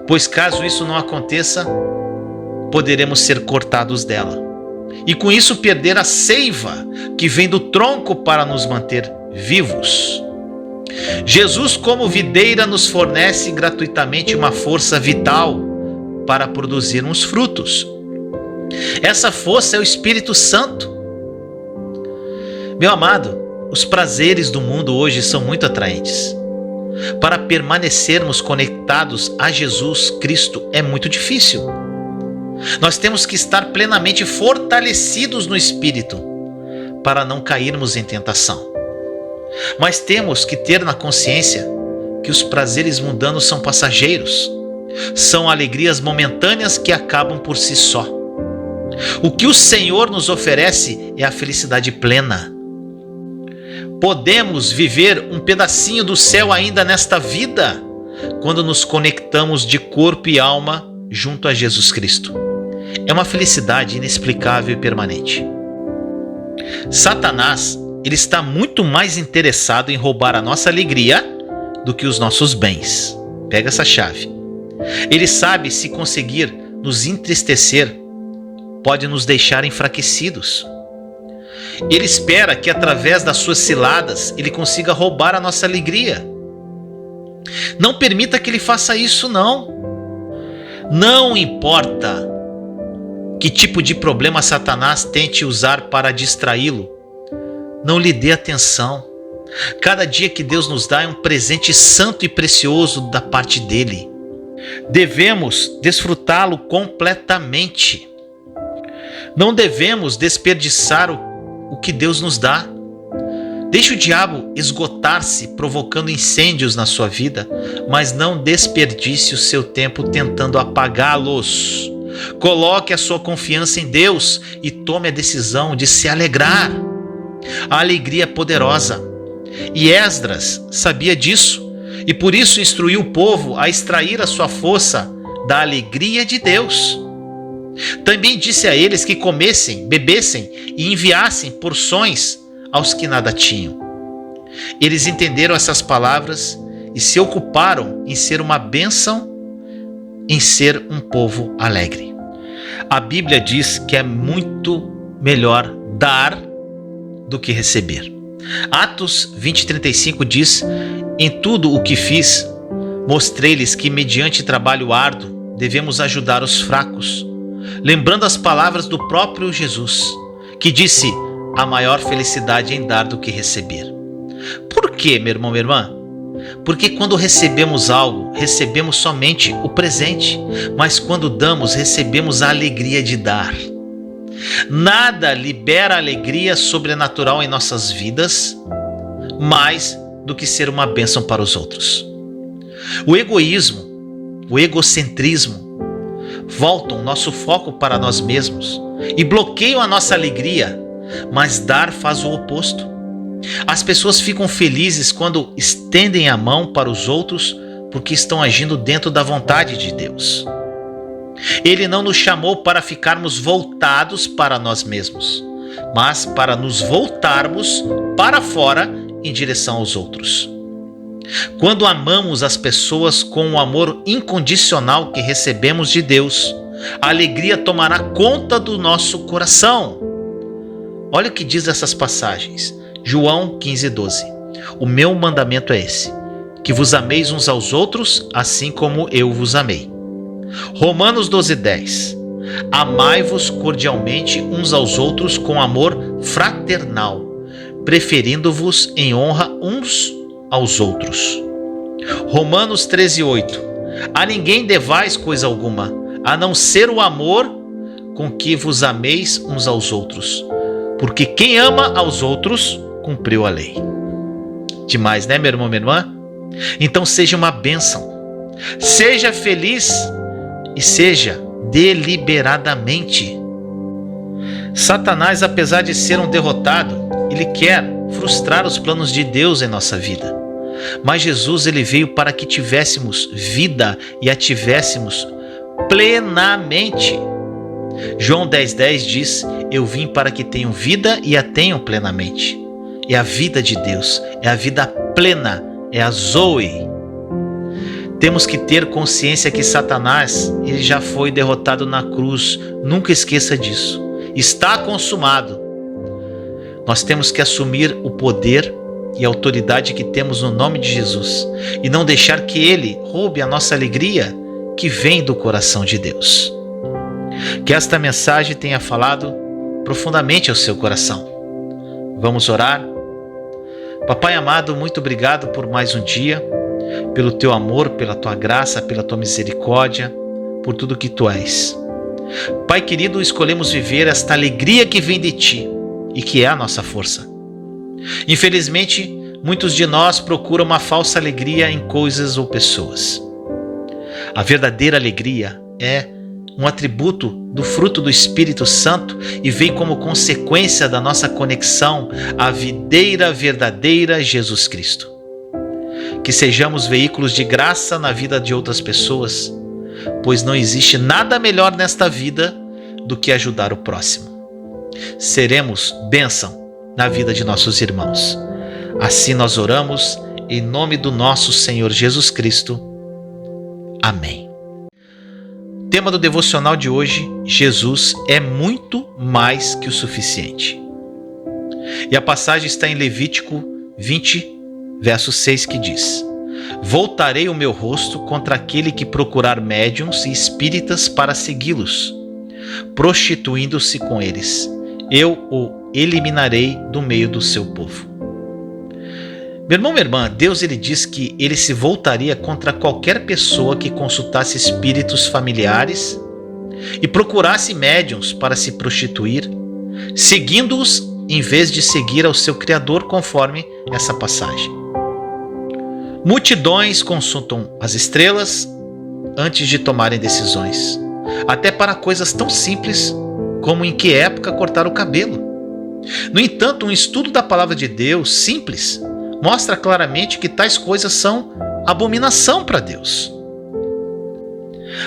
pois caso isso não aconteça, poderemos ser cortados dela e com isso perder a seiva que vem do tronco para nos manter vivos. Jesus, como videira, nos fornece gratuitamente uma força vital para produzirmos frutos. Essa força é o Espírito Santo. Meu amado, os prazeres do mundo hoje são muito atraentes. Para permanecermos conectados a Jesus Cristo é muito difícil. Nós temos que estar plenamente fortalecidos no Espírito para não cairmos em tentação. Mas temos que ter na consciência que os prazeres mundanos são passageiros. São alegrias momentâneas que acabam por si só. O que o Senhor nos oferece é a felicidade plena. Podemos viver um pedacinho do céu ainda nesta vida, quando nos conectamos de corpo e alma junto a Jesus Cristo. É uma felicidade inexplicável e permanente. Satanás, ele está muito mais interessado em roubar a nossa alegria do que os nossos bens. Pega essa chave. Ele sabe se conseguir nos entristecer, pode nos deixar enfraquecidos. Ele espera que através das suas ciladas ele consiga roubar a nossa alegria. Não permita que ele faça isso, não. Não importa que tipo de problema Satanás tente usar para distraí-lo, não lhe dê atenção. Cada dia que Deus nos dá é um presente santo e precioso da parte dele. Devemos desfrutá-lo completamente. Não devemos desperdiçar o que Deus nos dá. Deixe o diabo esgotar-se provocando incêndios na sua vida, mas não desperdice o seu tempo tentando apagá-los. Coloque a sua confiança em Deus e tome a decisão de se alegrar. A alegria é poderosa. E Esdras sabia disso e por isso instruiu o povo a extrair a sua força da alegria de Deus. Também disse a eles que comessem, bebessem e enviassem porções aos que nada tinham. Eles entenderam essas palavras e se ocuparam em ser uma bênção, em ser um povo alegre. A Bíblia diz que é muito melhor dar do que receber. Atos 20:35 diz: Em tudo o que fiz, mostrei-lhes que, mediante trabalho árduo, devemos ajudar os fracos, lembrando as palavras do próprio Jesus, que disse: a maior felicidade é em dar do que receber. Por quê, meu irmão, minha irmã? Porque quando recebemos algo, recebemos somente o presente, mas quando damos, recebemos a alegria de dar. Nada libera alegria sobrenatural em nossas vidas mais do que ser uma bênção para os outros. O egoísmo, o egocentrismo voltam nosso foco para nós mesmos e bloqueiam a nossa alegria, mas dar faz o oposto. As pessoas ficam felizes quando estendem a mão para os outros porque estão agindo dentro da vontade de Deus. Ele não nos chamou para ficarmos voltados para nós mesmos, mas para nos voltarmos para fora em direção aos outros. Quando amamos as pessoas com o amor incondicional que recebemos de Deus, a alegria tomará conta do nosso coração. Olha o que diz essas passagens. João 15:12. O meu mandamento é esse: que vos ameis uns aos outros, assim como eu vos amei. Romanos 12:10. Amai-vos cordialmente uns aos outros com amor fraternal, preferindo-vos em honra uns aos outros. Romanos 13:8. A ninguém devais coisa alguma, a não ser o amor com que vos ameis uns aos outros, porque quem ama aos outros cumpriu a lei. Demais, né, meu irmão, minha irmã? Então seja uma bênção, seja feliz e seja deliberadamente. Satanás, apesar de ser um derrotado, ele quer frustrar os planos de Deus em nossa vida. Mas Jesus, ele veio para que tivéssemos vida e a tivéssemos plenamente. João 10:10 diz: eu vim para que tenham vida e a tenham plenamente. É a vida de Deus, é a vida plena, é a Zoe. Temos que ter consciência que Satanás, ele já foi derrotado na cruz. Nunca esqueça disso. Está consumado. Nós temos que assumir o poder e a autoridade que temos no nome de Jesus e não deixar que ele roube a nossa alegria que vem do coração de Deus. Que esta mensagem tenha falado profundamente ao seu coração. Vamos orar? Papai amado, muito obrigado por mais um dia, pelo teu amor, pela tua graça, pela tua misericórdia, por tudo que tu és. Pai querido, escolhemos viver esta alegria que vem de ti e que é a nossa força. Infelizmente, muitos de nós procuram uma falsa alegria em coisas ou pessoas. A verdadeira alegria é um atributo do fruto do Espírito Santo e vem como consequência da nossa conexão à videira verdadeira Jesus Cristo. Que sejamos veículos de graça na vida de outras pessoas, pois não existe nada melhor nesta vida do que ajudar o próximo. Seremos bênção na vida de nossos irmãos. Assim nós oramos em nome do nosso Senhor Jesus Cristo. Amém. Tema do devocional de hoje: Jesus é muito mais que o suficiente. E a passagem está em Levítico 20, verso 6, que diz: voltarei o meu rosto contra aquele que procurar médiuns e espíritas para segui-los, prostituindo-se com eles. Eu o eliminarei do meio do seu povo. Meu irmão, minha irmã, Deus ele diz que ele se voltaria contra qualquer pessoa que consultasse espíritos familiares e procurasse médiuns para se prostituir, seguindo-os em vez de seguir ao seu Criador, conforme essa passagem. Multidões consultam as estrelas antes de tomarem decisões, até para coisas tão simples como em que época cortar o cabelo. No entanto, um estudo da palavra de Deus simples mostra claramente que tais coisas são abominação para Deus.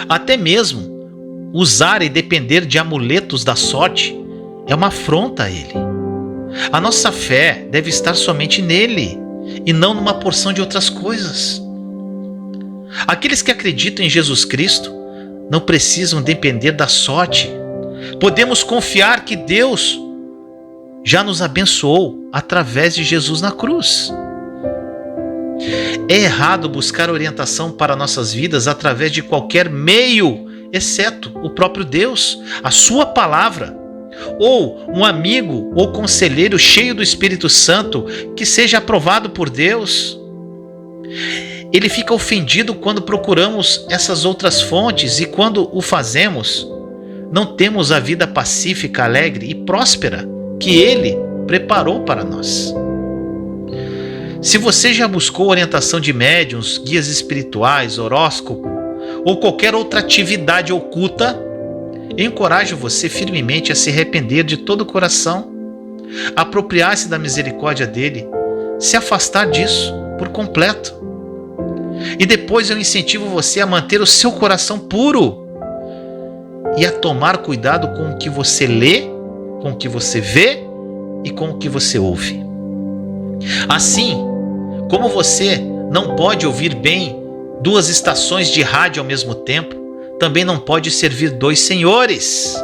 Até mesmo usar e depender de amuletos da sorte é uma afronta a Ele. A nossa fé deve estar somente nele e não numa porção de outras coisas. Aqueles que acreditam em Jesus Cristo não precisam depender da sorte. Podemos confiar que Deus já nos abençoou através de Jesus na cruz. É errado buscar orientação para nossas vidas através de qualquer meio, exceto o próprio Deus, a sua palavra, ou um amigo ou conselheiro cheio do Espírito Santo que seja aprovado por Deus. Ele fica ofendido quando procuramos essas outras fontes e quando o fazemos, não temos a vida pacífica, alegre e próspera que Ele preparou para nós. Se você já buscou orientação de médiuns, guias espirituais, horóscopo ou qualquer outra atividade oculta, eu encorajo você firmemente a se arrepender de todo o coração, apropriar-se da misericórdia dele, se afastar disso por completo. E depois eu incentivo você a manter o seu coração puro e a tomar cuidado com o que você lê, com o que você vê e com o que você ouve. Assim, como você não pode ouvir bem 2 estações de rádio ao mesmo tempo, também não pode servir 2 senhores.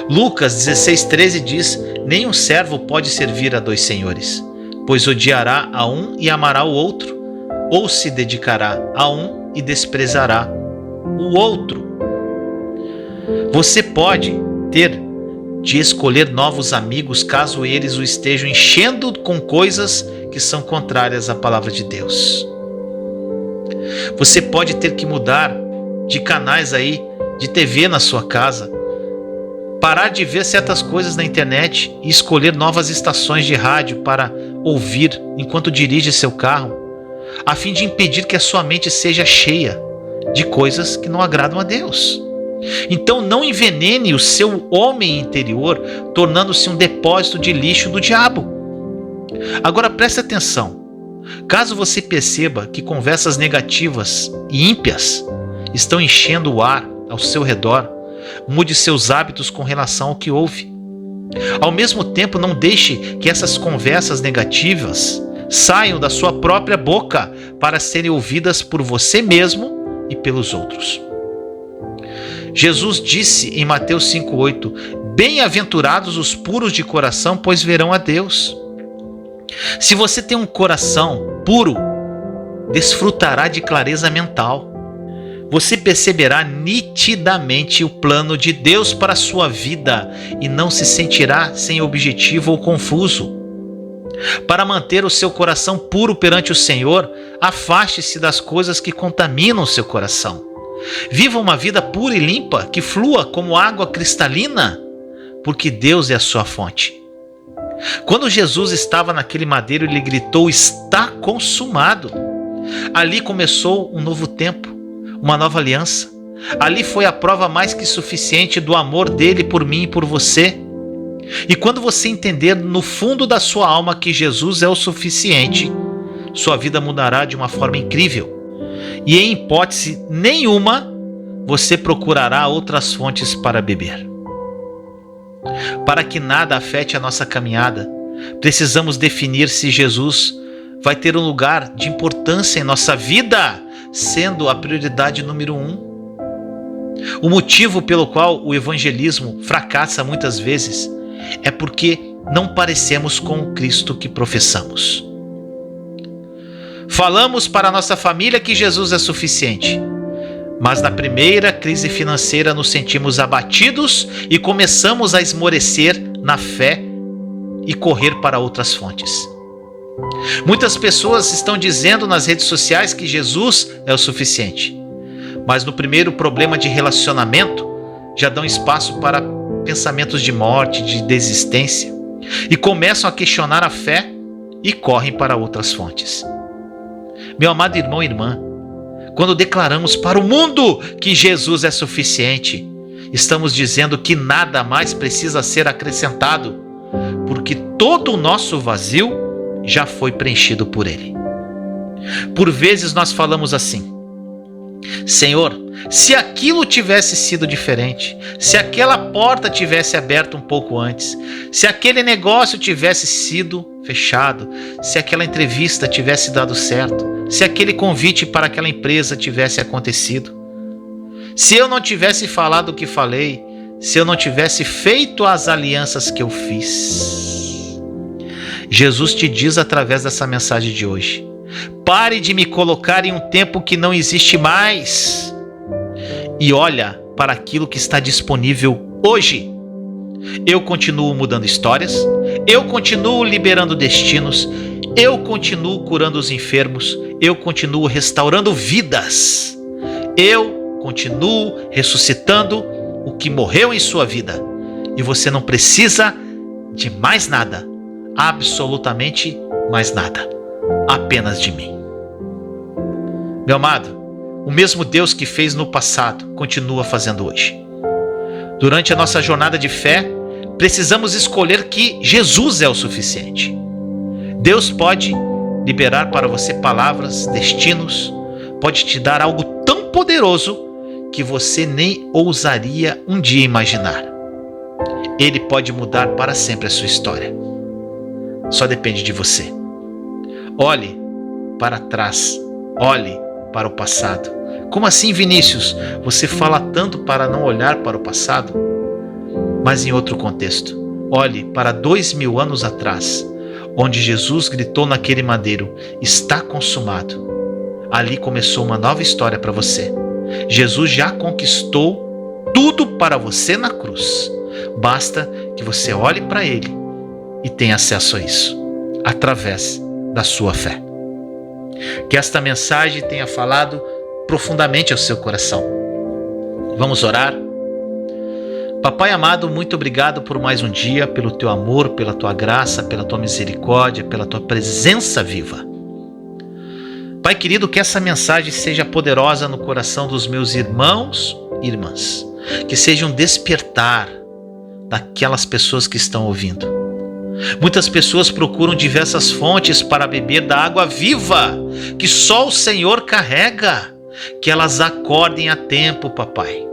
Lucas 16:13 diz: nenhum servo pode servir a 2 senhores, pois odiará a um e amará o outro, ou se dedicará a um e desprezará o outro. Você pode ter de escolher novos amigos caso eles o estejam enchendo com coisas que são contrárias à palavra de Deus. Você pode ter que mudar de canais aí, de TV na sua casa, parar de ver certas coisas na internet e escolher novas estações de rádio para ouvir enquanto dirige seu carro, a fim de impedir que a sua mente seja cheia de coisas que não agradam a Deus. Então não envenene o seu homem interior, tornando-se um depósito de lixo do diabo. Agora preste atenção. Caso você perceba que conversas negativas e ímpias estão enchendo o ar ao seu redor, mude seus hábitos com relação ao que ouve. Ao mesmo tempo, não deixe que essas conversas negativas saiam da sua própria boca para serem ouvidas por você mesmo e pelos outros. Jesus disse em Mateus 5:8: bem-aventurados os puros de coração, pois verão a Deus. Se você tem um coração puro, desfrutará de clareza mental. Você perceberá nitidamente o plano de Deus para a sua vida e não se sentirá sem objetivo ou confuso. Para manter o seu coração puro perante o Senhor, afaste-se das coisas que contaminam o seu coração. Viva uma vida pura e limpa, que flua como água cristalina, porque Deus é a sua fonte. Quando Jesus estava naquele madeiro, ele gritou: está consumado. Ali começou um novo tempo, uma nova aliança. Ali foi a prova mais que suficiente do amor dele por mim e por você. E quando você entender no fundo da sua alma que Jesus é o suficiente, sua vida mudará de uma forma incrível. E em hipótese nenhuma, você procurará outras fontes para beber. Para que nada afete a nossa caminhada, precisamos definir se Jesus vai ter um lugar de importância em nossa vida, sendo a prioridade número 1. O motivo pelo qual o evangelismo fracassa muitas vezes é porque não parecemos com o Cristo que professamos. Falamos para a nossa família que Jesus é suficiente, mas na primeira crise financeira nos sentimos abatidos e começamos a esmorecer na fé e correr para outras fontes. Muitas pessoas estão dizendo nas redes sociais que Jesus é o suficiente, mas no primeiro problema de relacionamento já dão espaço para pensamentos de morte, de desistência, e começam a questionar a fé e correm para outras fontes. Meu amado irmão e irmã, quando declaramos para o mundo que Jesus é suficiente, estamos dizendo que nada mais precisa ser acrescentado, porque todo o nosso vazio já foi preenchido por Ele. Por vezes nós falamos assim: Senhor, se aquilo tivesse sido diferente, se aquela porta tivesse aberto um pouco antes, se aquele negócio tivesse sido fechado, se aquela entrevista tivesse dado certo, se aquele convite para aquela empresa tivesse acontecido, se eu não tivesse falado o que falei, se eu não tivesse feito as alianças que eu fiz. Jesus te diz através dessa mensagem de hoje: Pare de me colocar em um tempo que não existe mais. E olha para aquilo que está disponível hoje. Eu continuo mudando histórias, eu continuo liberando destinos, eu continuo curando os enfermos, eu continuo restaurando vidas, eu continuo ressuscitando o que morreu em sua vida. E você não precisa de mais nada, absolutamente mais nada, apenas de mim. Meu amado, o mesmo Deus que fez no passado continua fazendo hoje. Durante a nossa jornada de fé, precisamos escolher que Jesus é o suficiente. Deus pode liberar para você palavras, destinos, pode te dar algo tão poderoso que você nem ousaria um dia imaginar. Ele pode mudar para sempre a sua história. Só depende de você. Olhe para trás, olhe para o passado. Como assim, Vinícius? Você fala tanto para não olhar para o passado? Mas em outro contexto. Olhe para 2000 anos atrás, onde Jesus gritou naquele madeiro: está consumado. Ali começou uma nova história para você. Jesus já conquistou tudo para você na cruz. Basta que você olhe para Ele e tenha acesso a isso, através da sua fé. Que esta mensagem tenha falado profundamente ao seu coração. Vamos orar? Papai amado, muito obrigado por mais um dia, pelo teu amor, pela tua graça, pela tua misericórdia, pela tua presença viva. Pai querido, que essa mensagem seja poderosa no coração dos meus irmãos e irmãs. Que seja um despertar daquelas pessoas que estão ouvindo. Muitas pessoas procuram diversas fontes para beber da água viva que só o Senhor carrega. Que elas acordem a tempo, papai.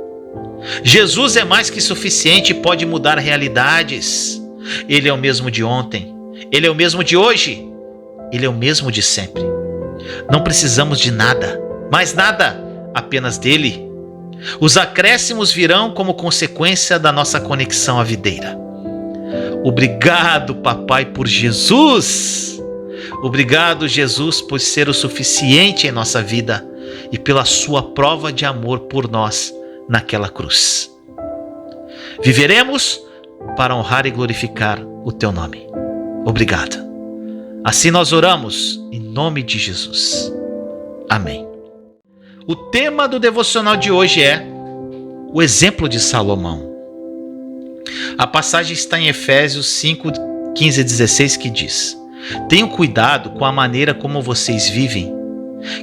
Jesus é mais que suficiente e pode mudar realidades. Ele é o mesmo de ontem, Ele é o mesmo de hoje, Ele é o mesmo de sempre. Não precisamos de nada, mais nada, apenas dele. Os acréscimos virão como consequência da nossa conexão à videira. Obrigado, papai, por Jesus. Obrigado, Jesus, por ser o suficiente em nossa vida e pela sua prova de amor por nós naquela cruz. Viveremos para honrar e glorificar o teu nome. Obrigado. Assim nós oramos em nome de Jesus. Amém. O tema do devocional de hoje é o exemplo de Salomão. A passagem está em Efésios 5, 15 e 16, que diz: tenham cuidado com a maneira como vocês vivem,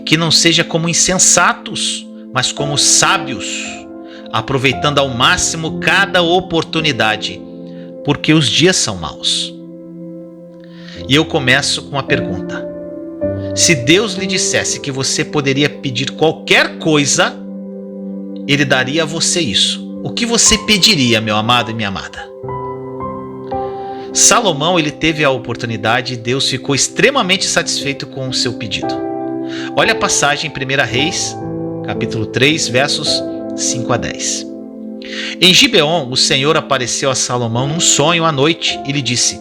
que não seja como insensatos, mas como sábios, aproveitando ao máximo cada oportunidade, porque os dias são maus. E eu começo com uma pergunta. Se Deus lhe dissesse que você poderia pedir qualquer coisa, Ele daria a você isso. O que você pediria, meu amado e minha amada? Salomão, ele teve a oportunidade e Deus ficou extremamente satisfeito com o seu pedido. Olha a passagem em 1 Reis, capítulo 3, versos 5 a 10. Em Gibeon, o Senhor apareceu a Salomão num sonho à noite e lhe disse: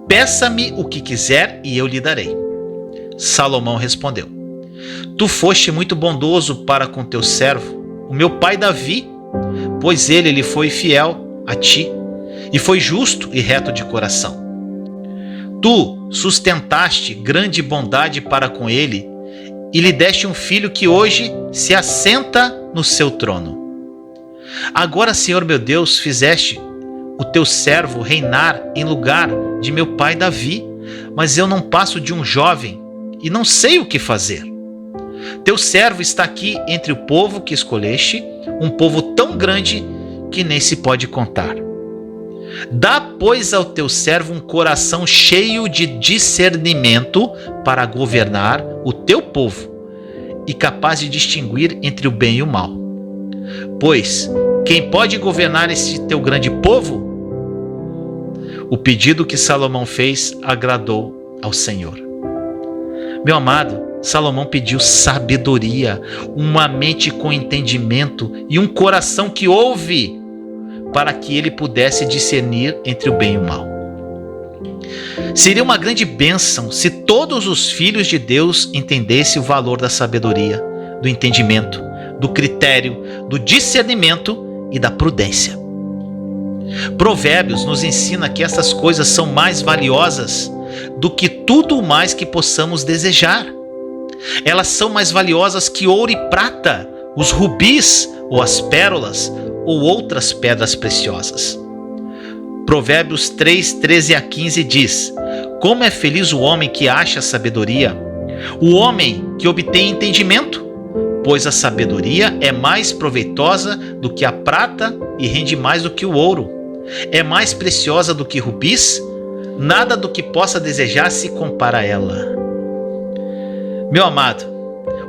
peça-me o que quiser e eu lhe darei. Salomão respondeu: tu foste muito bondoso para com teu servo, o meu pai Davi, pois ele foi fiel a ti e foi justo e reto de coração. Tu sustentaste grande bondade para com ele e lhe deste um filho que hoje se assenta no seu trono. Agora, Senhor meu Deus, fizeste o teu servo reinar em lugar de meu pai Davi, mas eu não passo de um jovem e não sei o que fazer. Teu servo está aqui entre o povo que escolheste, um povo tão grande que nem se pode contar. Dá, pois, ao teu servo um coração cheio de discernimento para governar o teu povo e capaz de distinguir entre o bem e o mal. Pois quem pode governar esse teu grande povo? O pedido que Salomão fez agradou ao Senhor. Meu amado, Salomão pediu sabedoria, uma mente com entendimento e um coração que ouve, para que ele pudesse discernir entre o bem e o mal. Seria uma grande bênção se todos os filhos de Deus entendessem o valor da sabedoria, do entendimento, do critério, do discernimento e da prudência. Provérbios nos ensina que essas coisas são mais valiosas do que tudo mais que possamos desejar. Elas são mais valiosas que ouro e prata, os rubis ou as pérolas ou outras pedras preciosas. Provérbios 3, 13 a 15 diz: como é feliz o homem que acha sabedoria, o homem que obtém entendimento, pois a sabedoria é mais proveitosa do que a prata e rende mais do que o ouro. É mais preciosa do que rubis, nada do que possa desejar se compara a ela. Meu amado,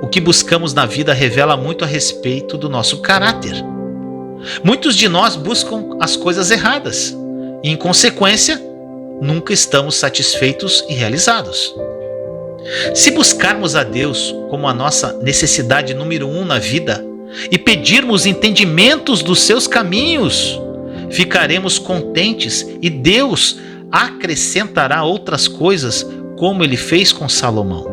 o que buscamos na vida revela muito a respeito do nosso caráter. Muitos de nós buscam as coisas erradas e, em consequência, nunca estamos satisfeitos e realizados. Se buscarmos a Deus como a nossa necessidade número 1 na vida e pedirmos entendimentos dos seus caminhos, ficaremos contentes e Deus acrescentará outras coisas, como ele fez com Salomão.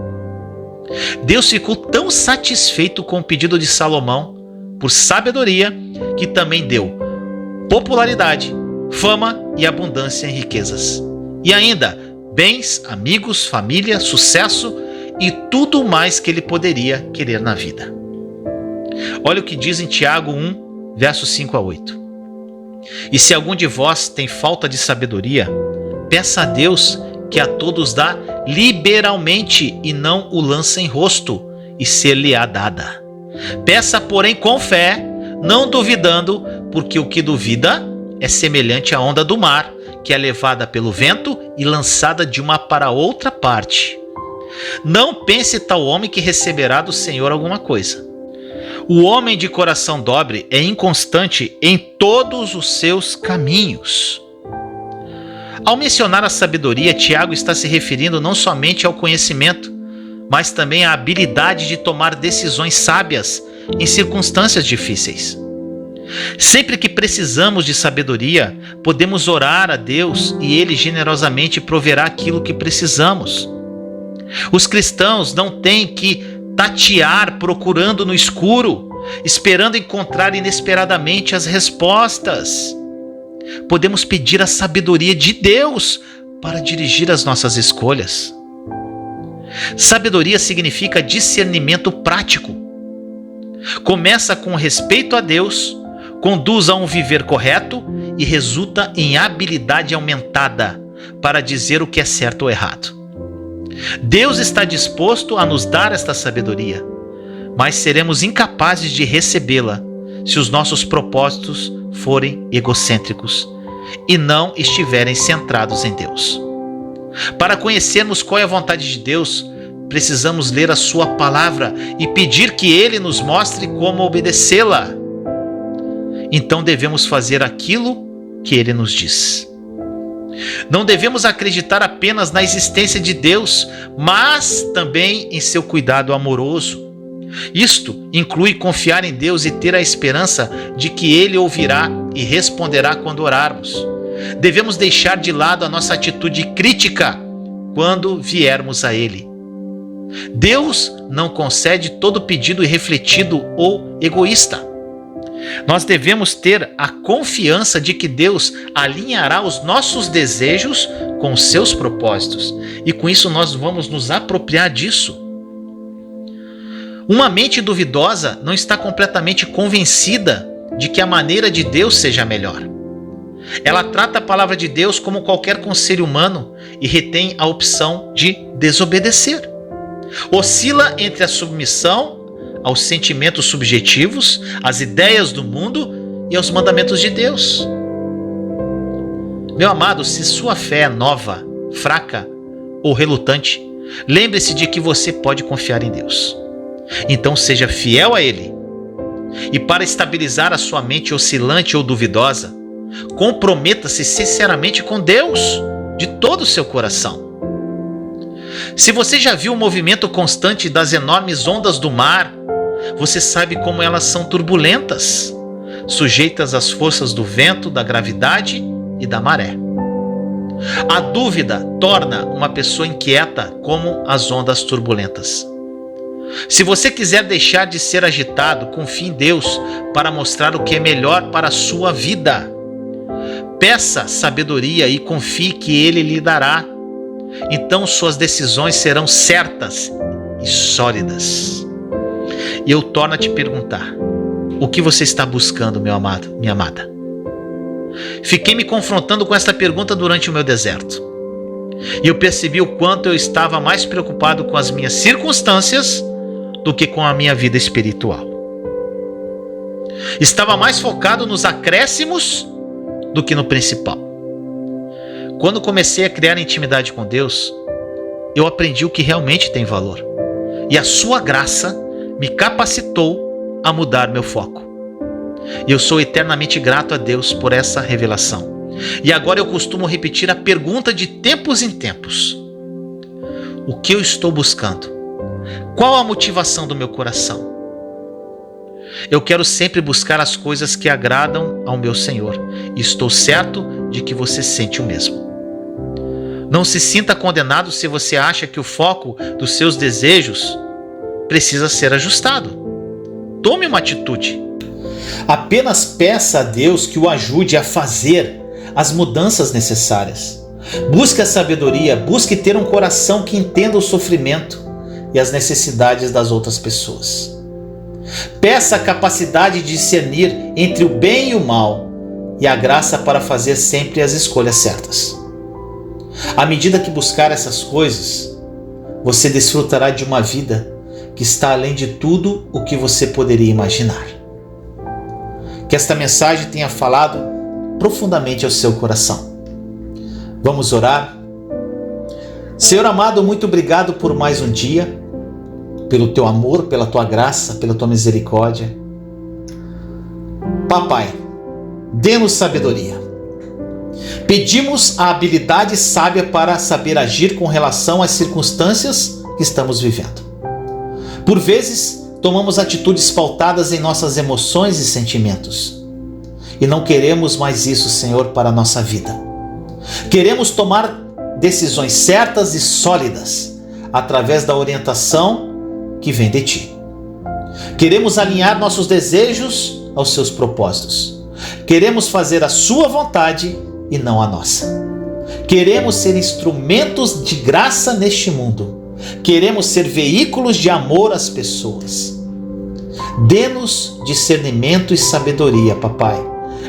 Deus ficou tão satisfeito com o pedido de Salomão por sabedoria que também deu popularidade, fama e abundância em riquezas. E ainda bens, amigos, família, sucesso e tudo mais que ele poderia querer na vida. Olha o que diz em Tiago 1, versos 5 a 8. E se algum de vós tem falta de sabedoria, peça a Deus, que a todos dá liberalmente e não o lança em rosto, e ser-lhe-á dada. Peça, porém, com fé, não duvidando, porque o que duvida é semelhante à onda do mar, que é levada pelo vento e lançada de uma para outra parte. Não pense tal homem que receberá do Senhor alguma coisa. O homem de coração dobre é inconstante em todos os seus caminhos. Ao mencionar a sabedoria, Tiago está se referindo não somente ao conhecimento, mas também à habilidade de tomar decisões sábias em circunstâncias difíceis. Sempre que precisamos de sabedoria, podemos orar a Deus e Ele generosamente proverá aquilo que precisamos. Os cristãos não têm que tatear procurando no escuro, esperando encontrar inesperadamente as respostas. Podemos pedir a sabedoria de Deus para dirigir as nossas escolhas. Sabedoria significa discernimento prático. Começa com respeito a Deus, conduz a um viver correto e resulta em habilidade aumentada para dizer o que é certo ou errado. Deus está disposto a nos dar esta sabedoria, mas seremos incapazes de recebê-la se os nossos propósitos forem egocêntricos e não estiverem centrados em Deus. Para conhecermos qual é a vontade de Deus, precisamos ler a sua palavra e pedir que Ele nos mostre como obedecê-la. Então devemos fazer aquilo que Ele nos diz. Não devemos acreditar apenas na existência de Deus, mas também em seu cuidado amoroso. Isto inclui confiar em Deus e ter a esperança de que Ele ouvirá e responderá quando orarmos. Devemos deixar de lado a nossa atitude crítica quando viermos a Ele. Deus não concede todo pedido irrefletido ou egoísta. Nós devemos ter a confiança de que Deus alinhará os nossos desejos com os seus propósitos, e com isso nós vamos nos apropriar disso. Uma mente duvidosa não está completamente convencida de que a maneira de Deus seja a melhor. Ela trata a palavra de Deus como qualquer conselho humano e retém a opção de desobedecer. Oscila entre a submissão aos sentimentos subjetivos, às ideias do mundo e aos mandamentos de Deus. Meu amado, se sua fé é nova, fraca ou relutante, lembre-se de que você pode confiar em Deus. Então seja fiel a Ele. E para estabilizar a sua mente oscilante ou duvidosa, comprometa-se sinceramente com Deus, de todo o seu coração. Se você já viu o movimento constante das enormes ondas do mar, você sabe como elas são turbulentas, sujeitas às forças do vento, da gravidade e da maré. A dúvida torna uma pessoa inquieta como as ondas turbulentas. Se você quiser deixar de ser agitado, confie em Deus para mostrar o que é melhor para a sua vida. Peça sabedoria e confie que Ele lhe dará. Então suas decisões serão certas e sólidas. E eu torno a te perguntar: o que você está buscando, meu amado, minha amada? Fiquei me confrontando com esta pergunta durante o meu deserto. E eu percebi o quanto eu estava mais preocupado com as minhas circunstâncias do que com a minha vida espiritual. Estava mais focado nos acréscimos do que no principal. Quando comecei a criar intimidade com Deus, eu aprendi o que realmente tem valor. E a sua graça me capacitou a mudar meu foco. E eu sou eternamente grato a Deus por essa revelação. E agora eu costumo repetir a pergunta de tempos em tempos: o que eu estou buscando? Qual a motivação do meu coração? Eu quero sempre buscar as coisas que agradam ao meu Senhor. E estou certo de que você sente o mesmo. Não se sinta condenado se você acha que o foco dos seus desejos precisa ser ajustado. Tome uma atitude. Apenas peça a Deus que o ajude a fazer as mudanças necessárias. Busque a sabedoria, busque ter um coração que entenda o sofrimento e as necessidades das outras pessoas. Peça a capacidade de discernir entre o bem e o mal e a graça para fazer sempre as escolhas certas. À medida que buscar essas coisas, você desfrutará de uma vida que está além de tudo o que você poderia imaginar. Que esta mensagem tenha falado profundamente ao seu coração. Vamos orar? Senhor amado, muito obrigado por mais um dia, pelo teu amor, pela tua graça, pela tua misericórdia. Papai, dê-nos sabedoria. Pedimos a habilidade sábia para saber agir com relação às circunstâncias que estamos vivendo. Por vezes, tomamos atitudes pautadas em nossas emoções e sentimentos. E não queremos mais isso, Senhor, para a nossa vida. Queremos tomar decisões certas e sólidas através da orientação que vem de Ti. Queremos alinhar nossos desejos aos Seus propósitos. Queremos fazer a Sua vontade e não a nossa. Queremos ser instrumentos de graça neste mundo. Queremos ser veículos de amor às pessoas. Dê-nos discernimento e sabedoria, Papai,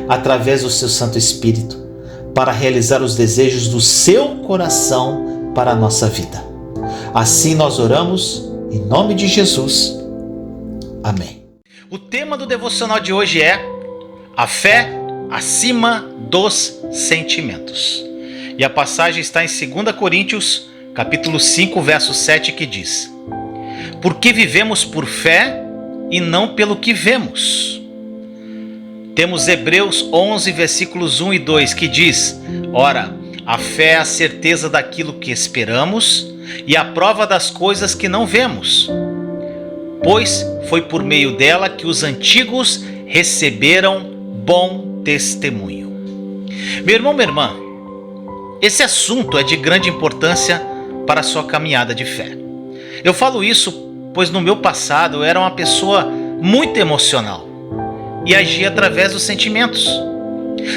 através do Seu Santo Espírito, para realizar os desejos do Seu coração para a nossa vida. Assim nós oramos, em nome de Jesus. Amém. O tema do devocional de hoje é a fé acima dos sentimentos. E a passagem está em 2 Coríntios, capítulo 5, verso 7, que diz: porque vivemos por fé e não pelo que vemos. Temos Hebreus 11, versículos 1 e 2, que diz: ora, a fé é a certeza daquilo que esperamos e a prova das coisas que não vemos, pois foi por meio dela que os antigos receberam bom testemunho. Meu irmão, minha irmã, esse assunto é de grande importância para a sua caminhada de fé. Eu falo isso pois no meu passado eu era uma pessoa muito emocional e agia através dos sentimentos.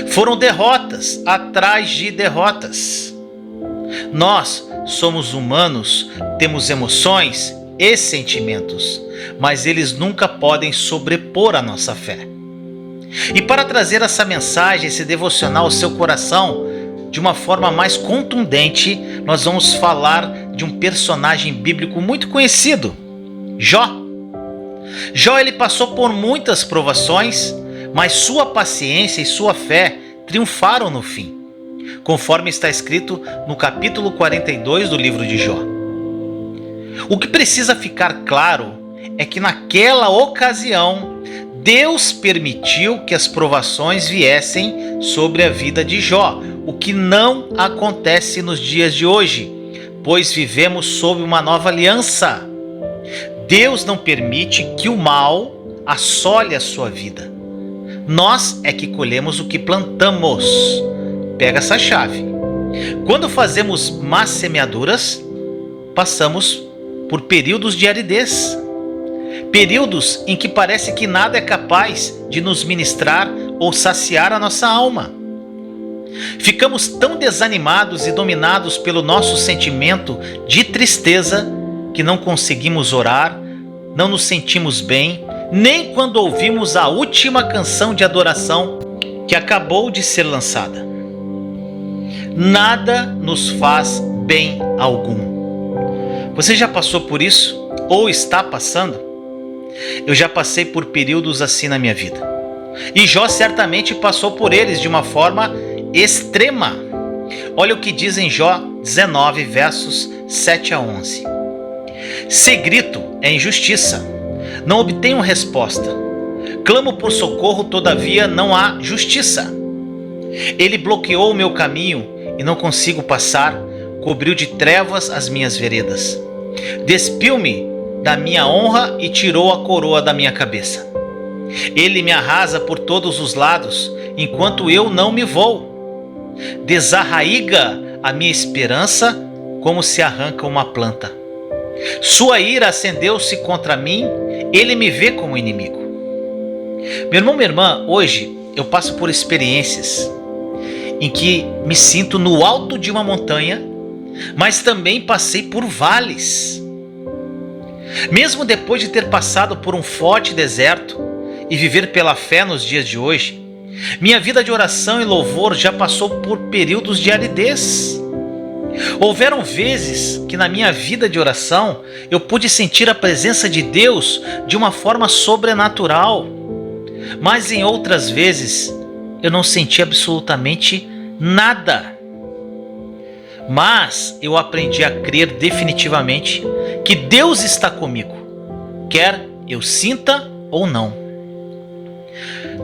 Foram derrotas atrás de derrotas. Nós somos humanos, temos emoções e sentimentos, mas eles nunca podem sobrepor a nossa fé. E para trazer essa mensagem, esse devocional ao seu coração de uma forma mais contundente, nós vamos falar de um personagem bíblico muito conhecido, Jó. Jó, ele passou por muitas provações, mas sua paciência e sua fé triunfaram no fim, conforme está escrito no capítulo 42 do livro de Jó. O que precisa ficar claro é que naquela ocasião, Deus permitiu que as provações viessem sobre a vida de Jó, o que não acontece nos dias de hoje, pois vivemos sob uma nova aliança. Deus não permite que o mal assole a sua vida. Nós é que colhemos o que plantamos. Pega essa chave. Quando fazemos más semeaduras, passamos por períodos de aridez. Períodos em que parece que nada é capaz de nos ministrar ou saciar a nossa alma. Ficamos tão desanimados e dominados pelo nosso sentimento de tristeza que não conseguimos orar, não nos sentimos bem, nem quando ouvimos a última canção de adoração que acabou de ser lançada. Nada nos faz bem algum. Você já passou por isso? Ou está passando? Eu já passei por períodos assim na minha vida. E Jó certamente passou por eles de uma forma extrema. Olha o que diz em Jó 19, versos 7 a 11. Se grito é injustiça, não obtenho resposta. Clamo por socorro, todavia não há justiça. Ele bloqueou o meu caminho e não consigo passar, cobriu de trevas as minhas veredas. Despiu-me da minha honra e tirou a coroa da minha cabeça. Ele me arrasa por todos os lados, enquanto eu não me vou. Desarraiga a minha esperança como se arranca uma planta. Sua ira acendeu-se contra mim, ele me vê como inimigo. Meu irmão, minha irmã, hoje eu passo por experiências em que me sinto no alto de uma montanha, mas também passei por vales. Mesmo depois de ter passado por um forte deserto e viver pela fé nos dias de hoje, minha vida de oração e louvor já passou por períodos de aridez. Houveram vezes que na minha vida de oração eu pude sentir a presença de Deus de uma forma sobrenatural, mas em outras vezes eu não senti absolutamente nada. Mas eu aprendi a crer definitivamente que Deus está comigo, quer eu sinta ou não.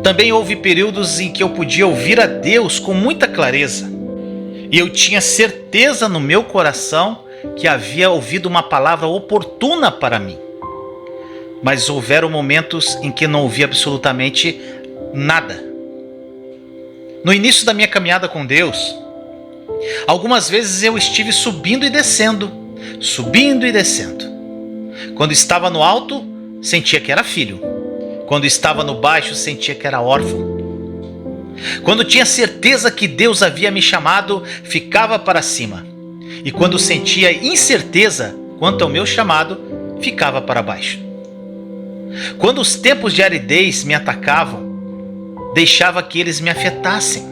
Também houve períodos em que eu podia ouvir a Deus com muita clareza, e eu tinha certeza no meu coração que havia ouvido uma palavra oportuna para mim. Mas houveram momentos em que não ouvi absolutamente nada. No início da minha caminhada com Deus, algumas vezes eu estive subindo e descendo. Quando estava no alto, sentia que era filho. Quando estava no baixo, sentia que era órfão. Quando tinha certeza que Deus havia me chamado, ficava para cima. E quando sentia incerteza quanto ao meu chamado, ficava para baixo. Quando os tempos de aridez me atacavam, deixava que eles me afetassem.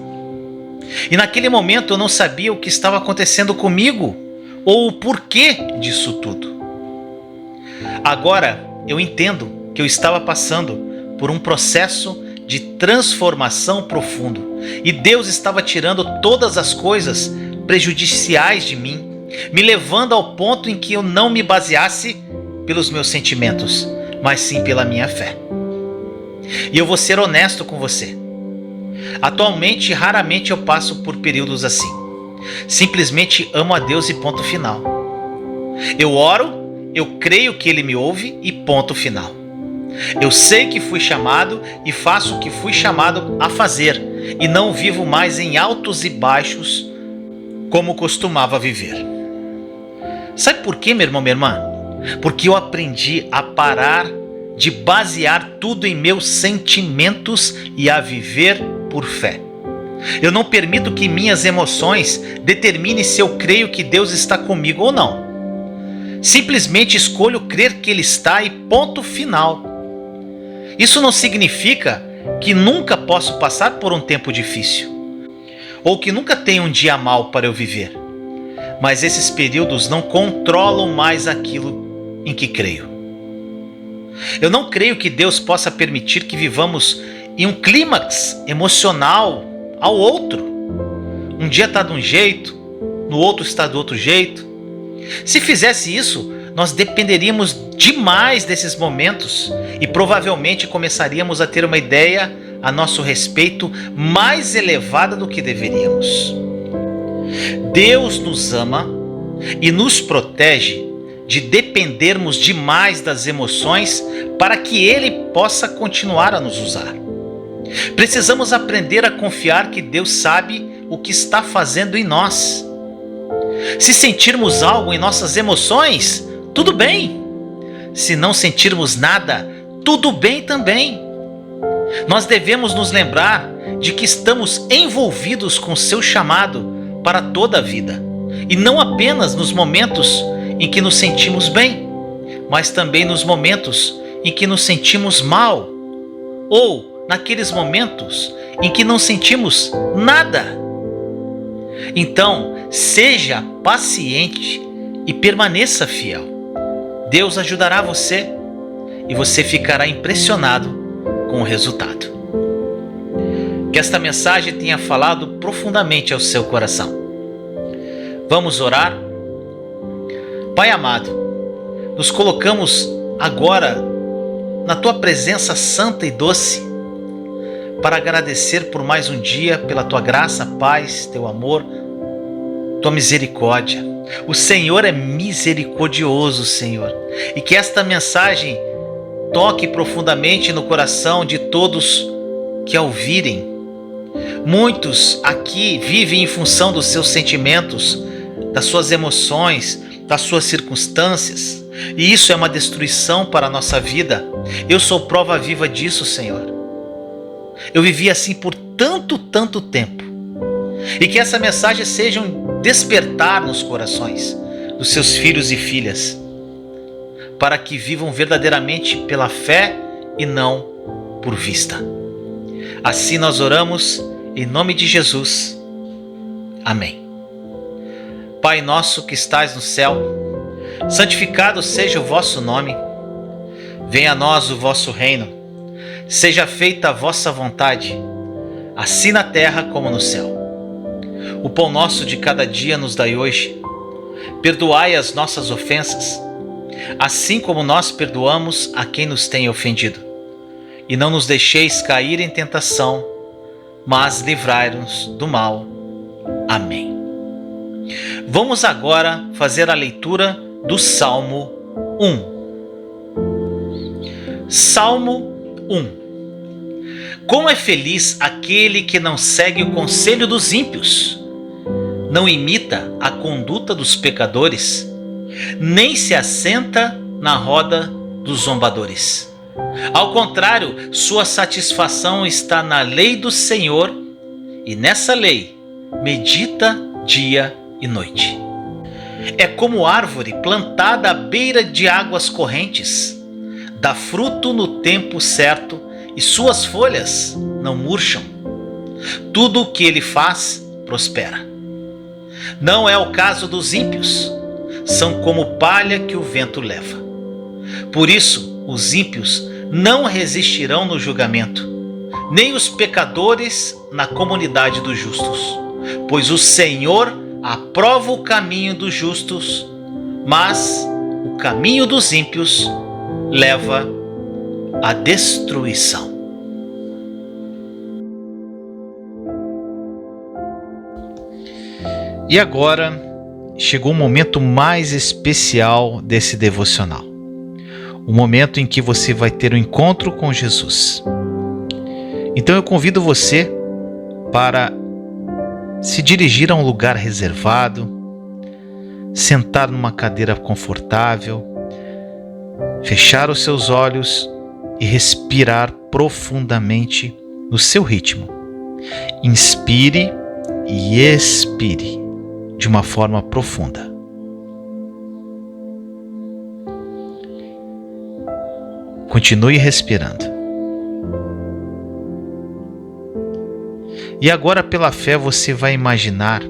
E naquele momento eu não sabia o que estava acontecendo comigo ou o porquê disso tudo. Agora eu entendo que eu estava passando por um processo de transformação profundo e Deus estava tirando todas as coisas prejudiciais de mim, me levando ao ponto em que eu não me baseasse pelos meus sentimentos, mas sim pela minha fé. E eu vou ser honesto com você. Atualmente, raramente eu passo por períodos assim. Simplesmente amo a Deus e ponto final. Eu oro, eu creio que Ele me ouve e ponto final. Eu sei que fui chamado e faço o que fui chamado a fazer, e não vivo mais em altos e baixos como costumava viver. Sabe por quê, meu irmão, minha irmã? Porque eu aprendi a parar de basear tudo em meus sentimentos e a viver por fé. Eu não permito que minhas emoções determinem se eu creio que Deus está comigo ou não. Simplesmente escolho crer que Ele está e ponto final. Isso não significa que nunca posso passar por um tempo difícil, ou que nunca tenho um dia mau para eu viver. Mas esses períodos não controlam mais aquilo em que creio. Eu não creio que Deus possa permitir que vivamos em um clímax emocional ao outro. Um dia está de um jeito, no outro está do outro jeito. Se fizesse isso, nós dependeríamos demais desses momentos e provavelmente começaríamos a ter uma ideia a nosso respeito mais elevada do que deveríamos. Deus nos ama e nos protege de dependermos demais das emoções para que Ele possa continuar a nos usar. Precisamos aprender a confiar que Deus sabe o que está fazendo em nós Se sentirmos algo em nossas emoções, tudo bem. Se não sentirmos nada, tudo bem também. Nós devemos nos lembrar de que estamos envolvidos com seu chamado para toda a vida, e não apenas nos momentos em que nos sentimos bem, mas também nos momentos em que nos sentimos mal, ou naqueles momentos em que não sentimos nada. Então, seja paciente e permaneça fiel. Deus ajudará você e você ficará impressionado com o resultado. Que esta mensagem tenha falado profundamente ao seu coração. Vamos orar? Pai amado, nos colocamos agora na Tua presença santa e doce para agradecer por mais um dia, pela Tua graça, paz, Teu amor, Tua misericórdia. O Senhor é misericordioso, Senhor, e que esta mensagem toque profundamente no coração de todos que a ouvirem. Muitos aqui vivem em função dos seus sentimentos, das suas emoções, das suas circunstâncias, e isso é uma destruição para a nossa vida. Eu sou prova viva disso, Senhor. Eu vivi assim por tanto tempo, e que essa mensagem seja um despertar nos corações dos seus filhos e filhas, para que vivam verdadeiramente pela fé e não por vista. Assim nós oramos em nome de Jesus. Amém. Pai nosso que estais no céu, santificado seja o vosso nome. Venha a nós o vosso reino. Seja feita a vossa vontade, assim na terra como no céu. O pão nosso de cada dia nos dai hoje. Perdoai as nossas ofensas, assim como nós perdoamos a quem nos tem ofendido. E não nos deixeis cair em tentação, mas livrai-nos do mal. Amém. Vamos agora fazer a leitura do Salmo 1. Salmo 1. Como é feliz aquele que não segue o conselho dos ímpios, não imita a conduta dos pecadores, nem se assenta na roda dos zombadores. Ao contrário, sua satisfação está na lei do Senhor, e nessa lei medita dia e noite. É como árvore plantada à beira de águas correntes, dá fruto no tempo certo, e suas folhas não murcham. Tudo o que ele faz prospera. Não é o caso dos ímpios, são como palha que o vento leva. Por isso, os ímpios não resistirão no julgamento, nem os pecadores na comunidade dos justos. Pois o Senhor aprova o caminho dos justos, mas o caminho dos ímpios leva à destruição. E agora chegou o momento mais especial desse devocional. O momento em que você vai ter um encontro com Jesus. Então eu convido você para se dirigir a um lugar reservado, sentar numa cadeira confortável, fechar os seus olhos e respirar profundamente no seu ritmo. Inspire e expire de uma forma profunda. Continue respirando. E agora, pela fé, você vai imaginar,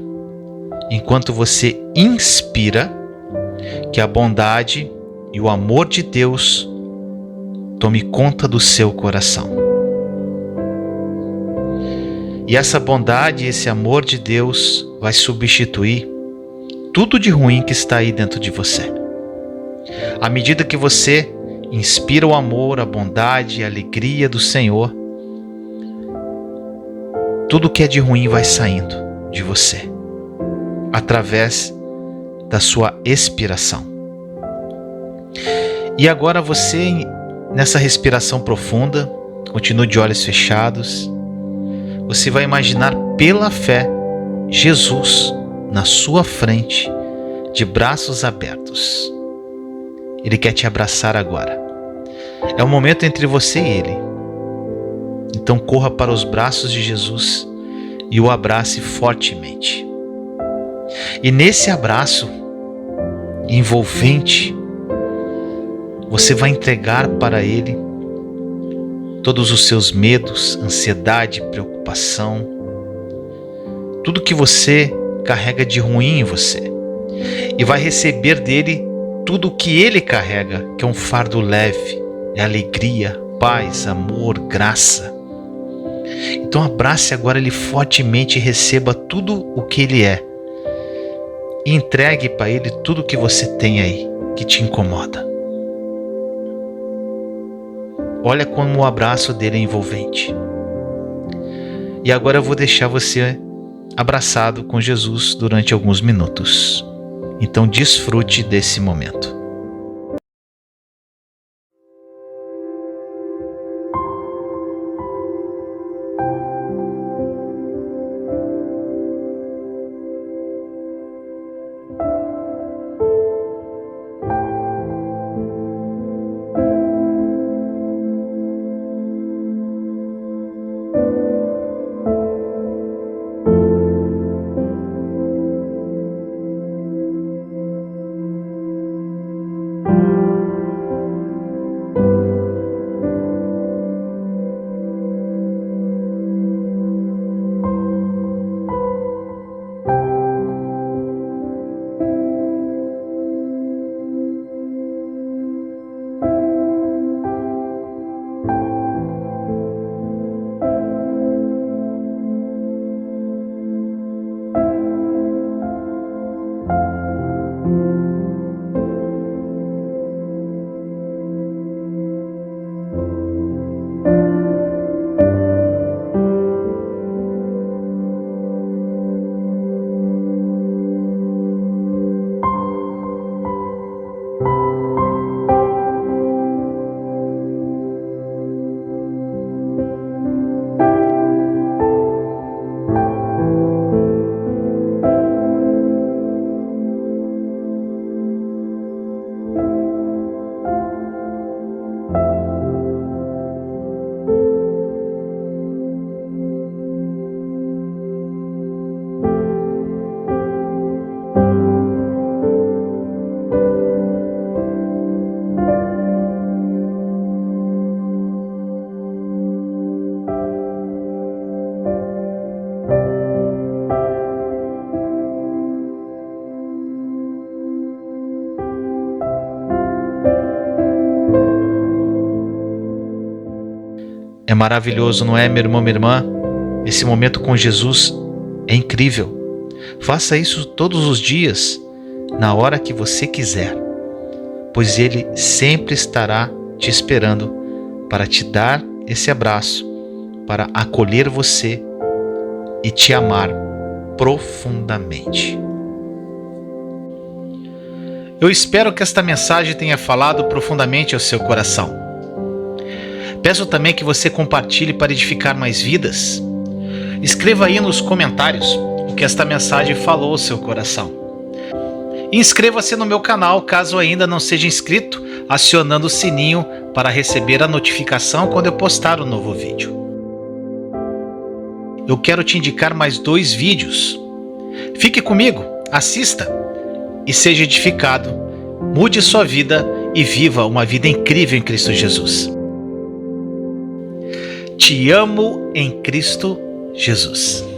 enquanto você inspira, que a bondade e o amor de Deus tome conta do seu coração. E essa bondade e esse amor de Deus vai substituir tudo de ruim que está aí dentro de você. À medida que você inspira o amor, a bondade e a alegria do Senhor, tudo que é de ruim vai saindo de você, através da sua expiração. E agora você, nessa respiração profunda, continue de olhos fechados, você vai imaginar pela fé Jesus na sua frente, de braços abertos. Ele quer te abraçar agora. É um momento entre você e Ele. Então corra para os braços de Jesus e o abrace fortemente. E nesse abraço envolvente, você vai entregar para Ele todos os seus medos, ansiedade, preocupação, tudo que você carrega de ruim em você. E vai receber dele tudo o que Ele carrega, que é um fardo leve, é alegria, paz, amor, graça. Então abrace agora Ele fortemente e receba tudo o que Ele é. E entregue para Ele tudo o que você tem aí, que te incomoda. Olha como o abraço dele é envolvente. E agora eu vou deixar você abraçado com Jesus durante alguns minutos. Então desfrute desse momento. É maravilhoso, não é, meu irmão, minha irmã? Esse momento com Jesus é incrível. Faça isso todos os dias, na hora que você quiser, pois Ele sempre estará te esperando para te dar esse abraço, para acolher você e te amar profundamente. Eu espero que esta mensagem tenha falado profundamente ao seu coração. Peço também que você compartilhe para edificar mais vidas. Escreva aí nos comentários o que esta mensagem falou ao seu coração. E inscreva-se no meu canal caso ainda não seja inscrito, acionando o sininho para receber a notificação quando eu postar um novo vídeo. Eu quero te indicar mais 2 vídeos. Fique comigo, assista e seja edificado. Mude sua vida e viva uma vida incrível em Cristo Jesus. Te amo em Cristo Jesus.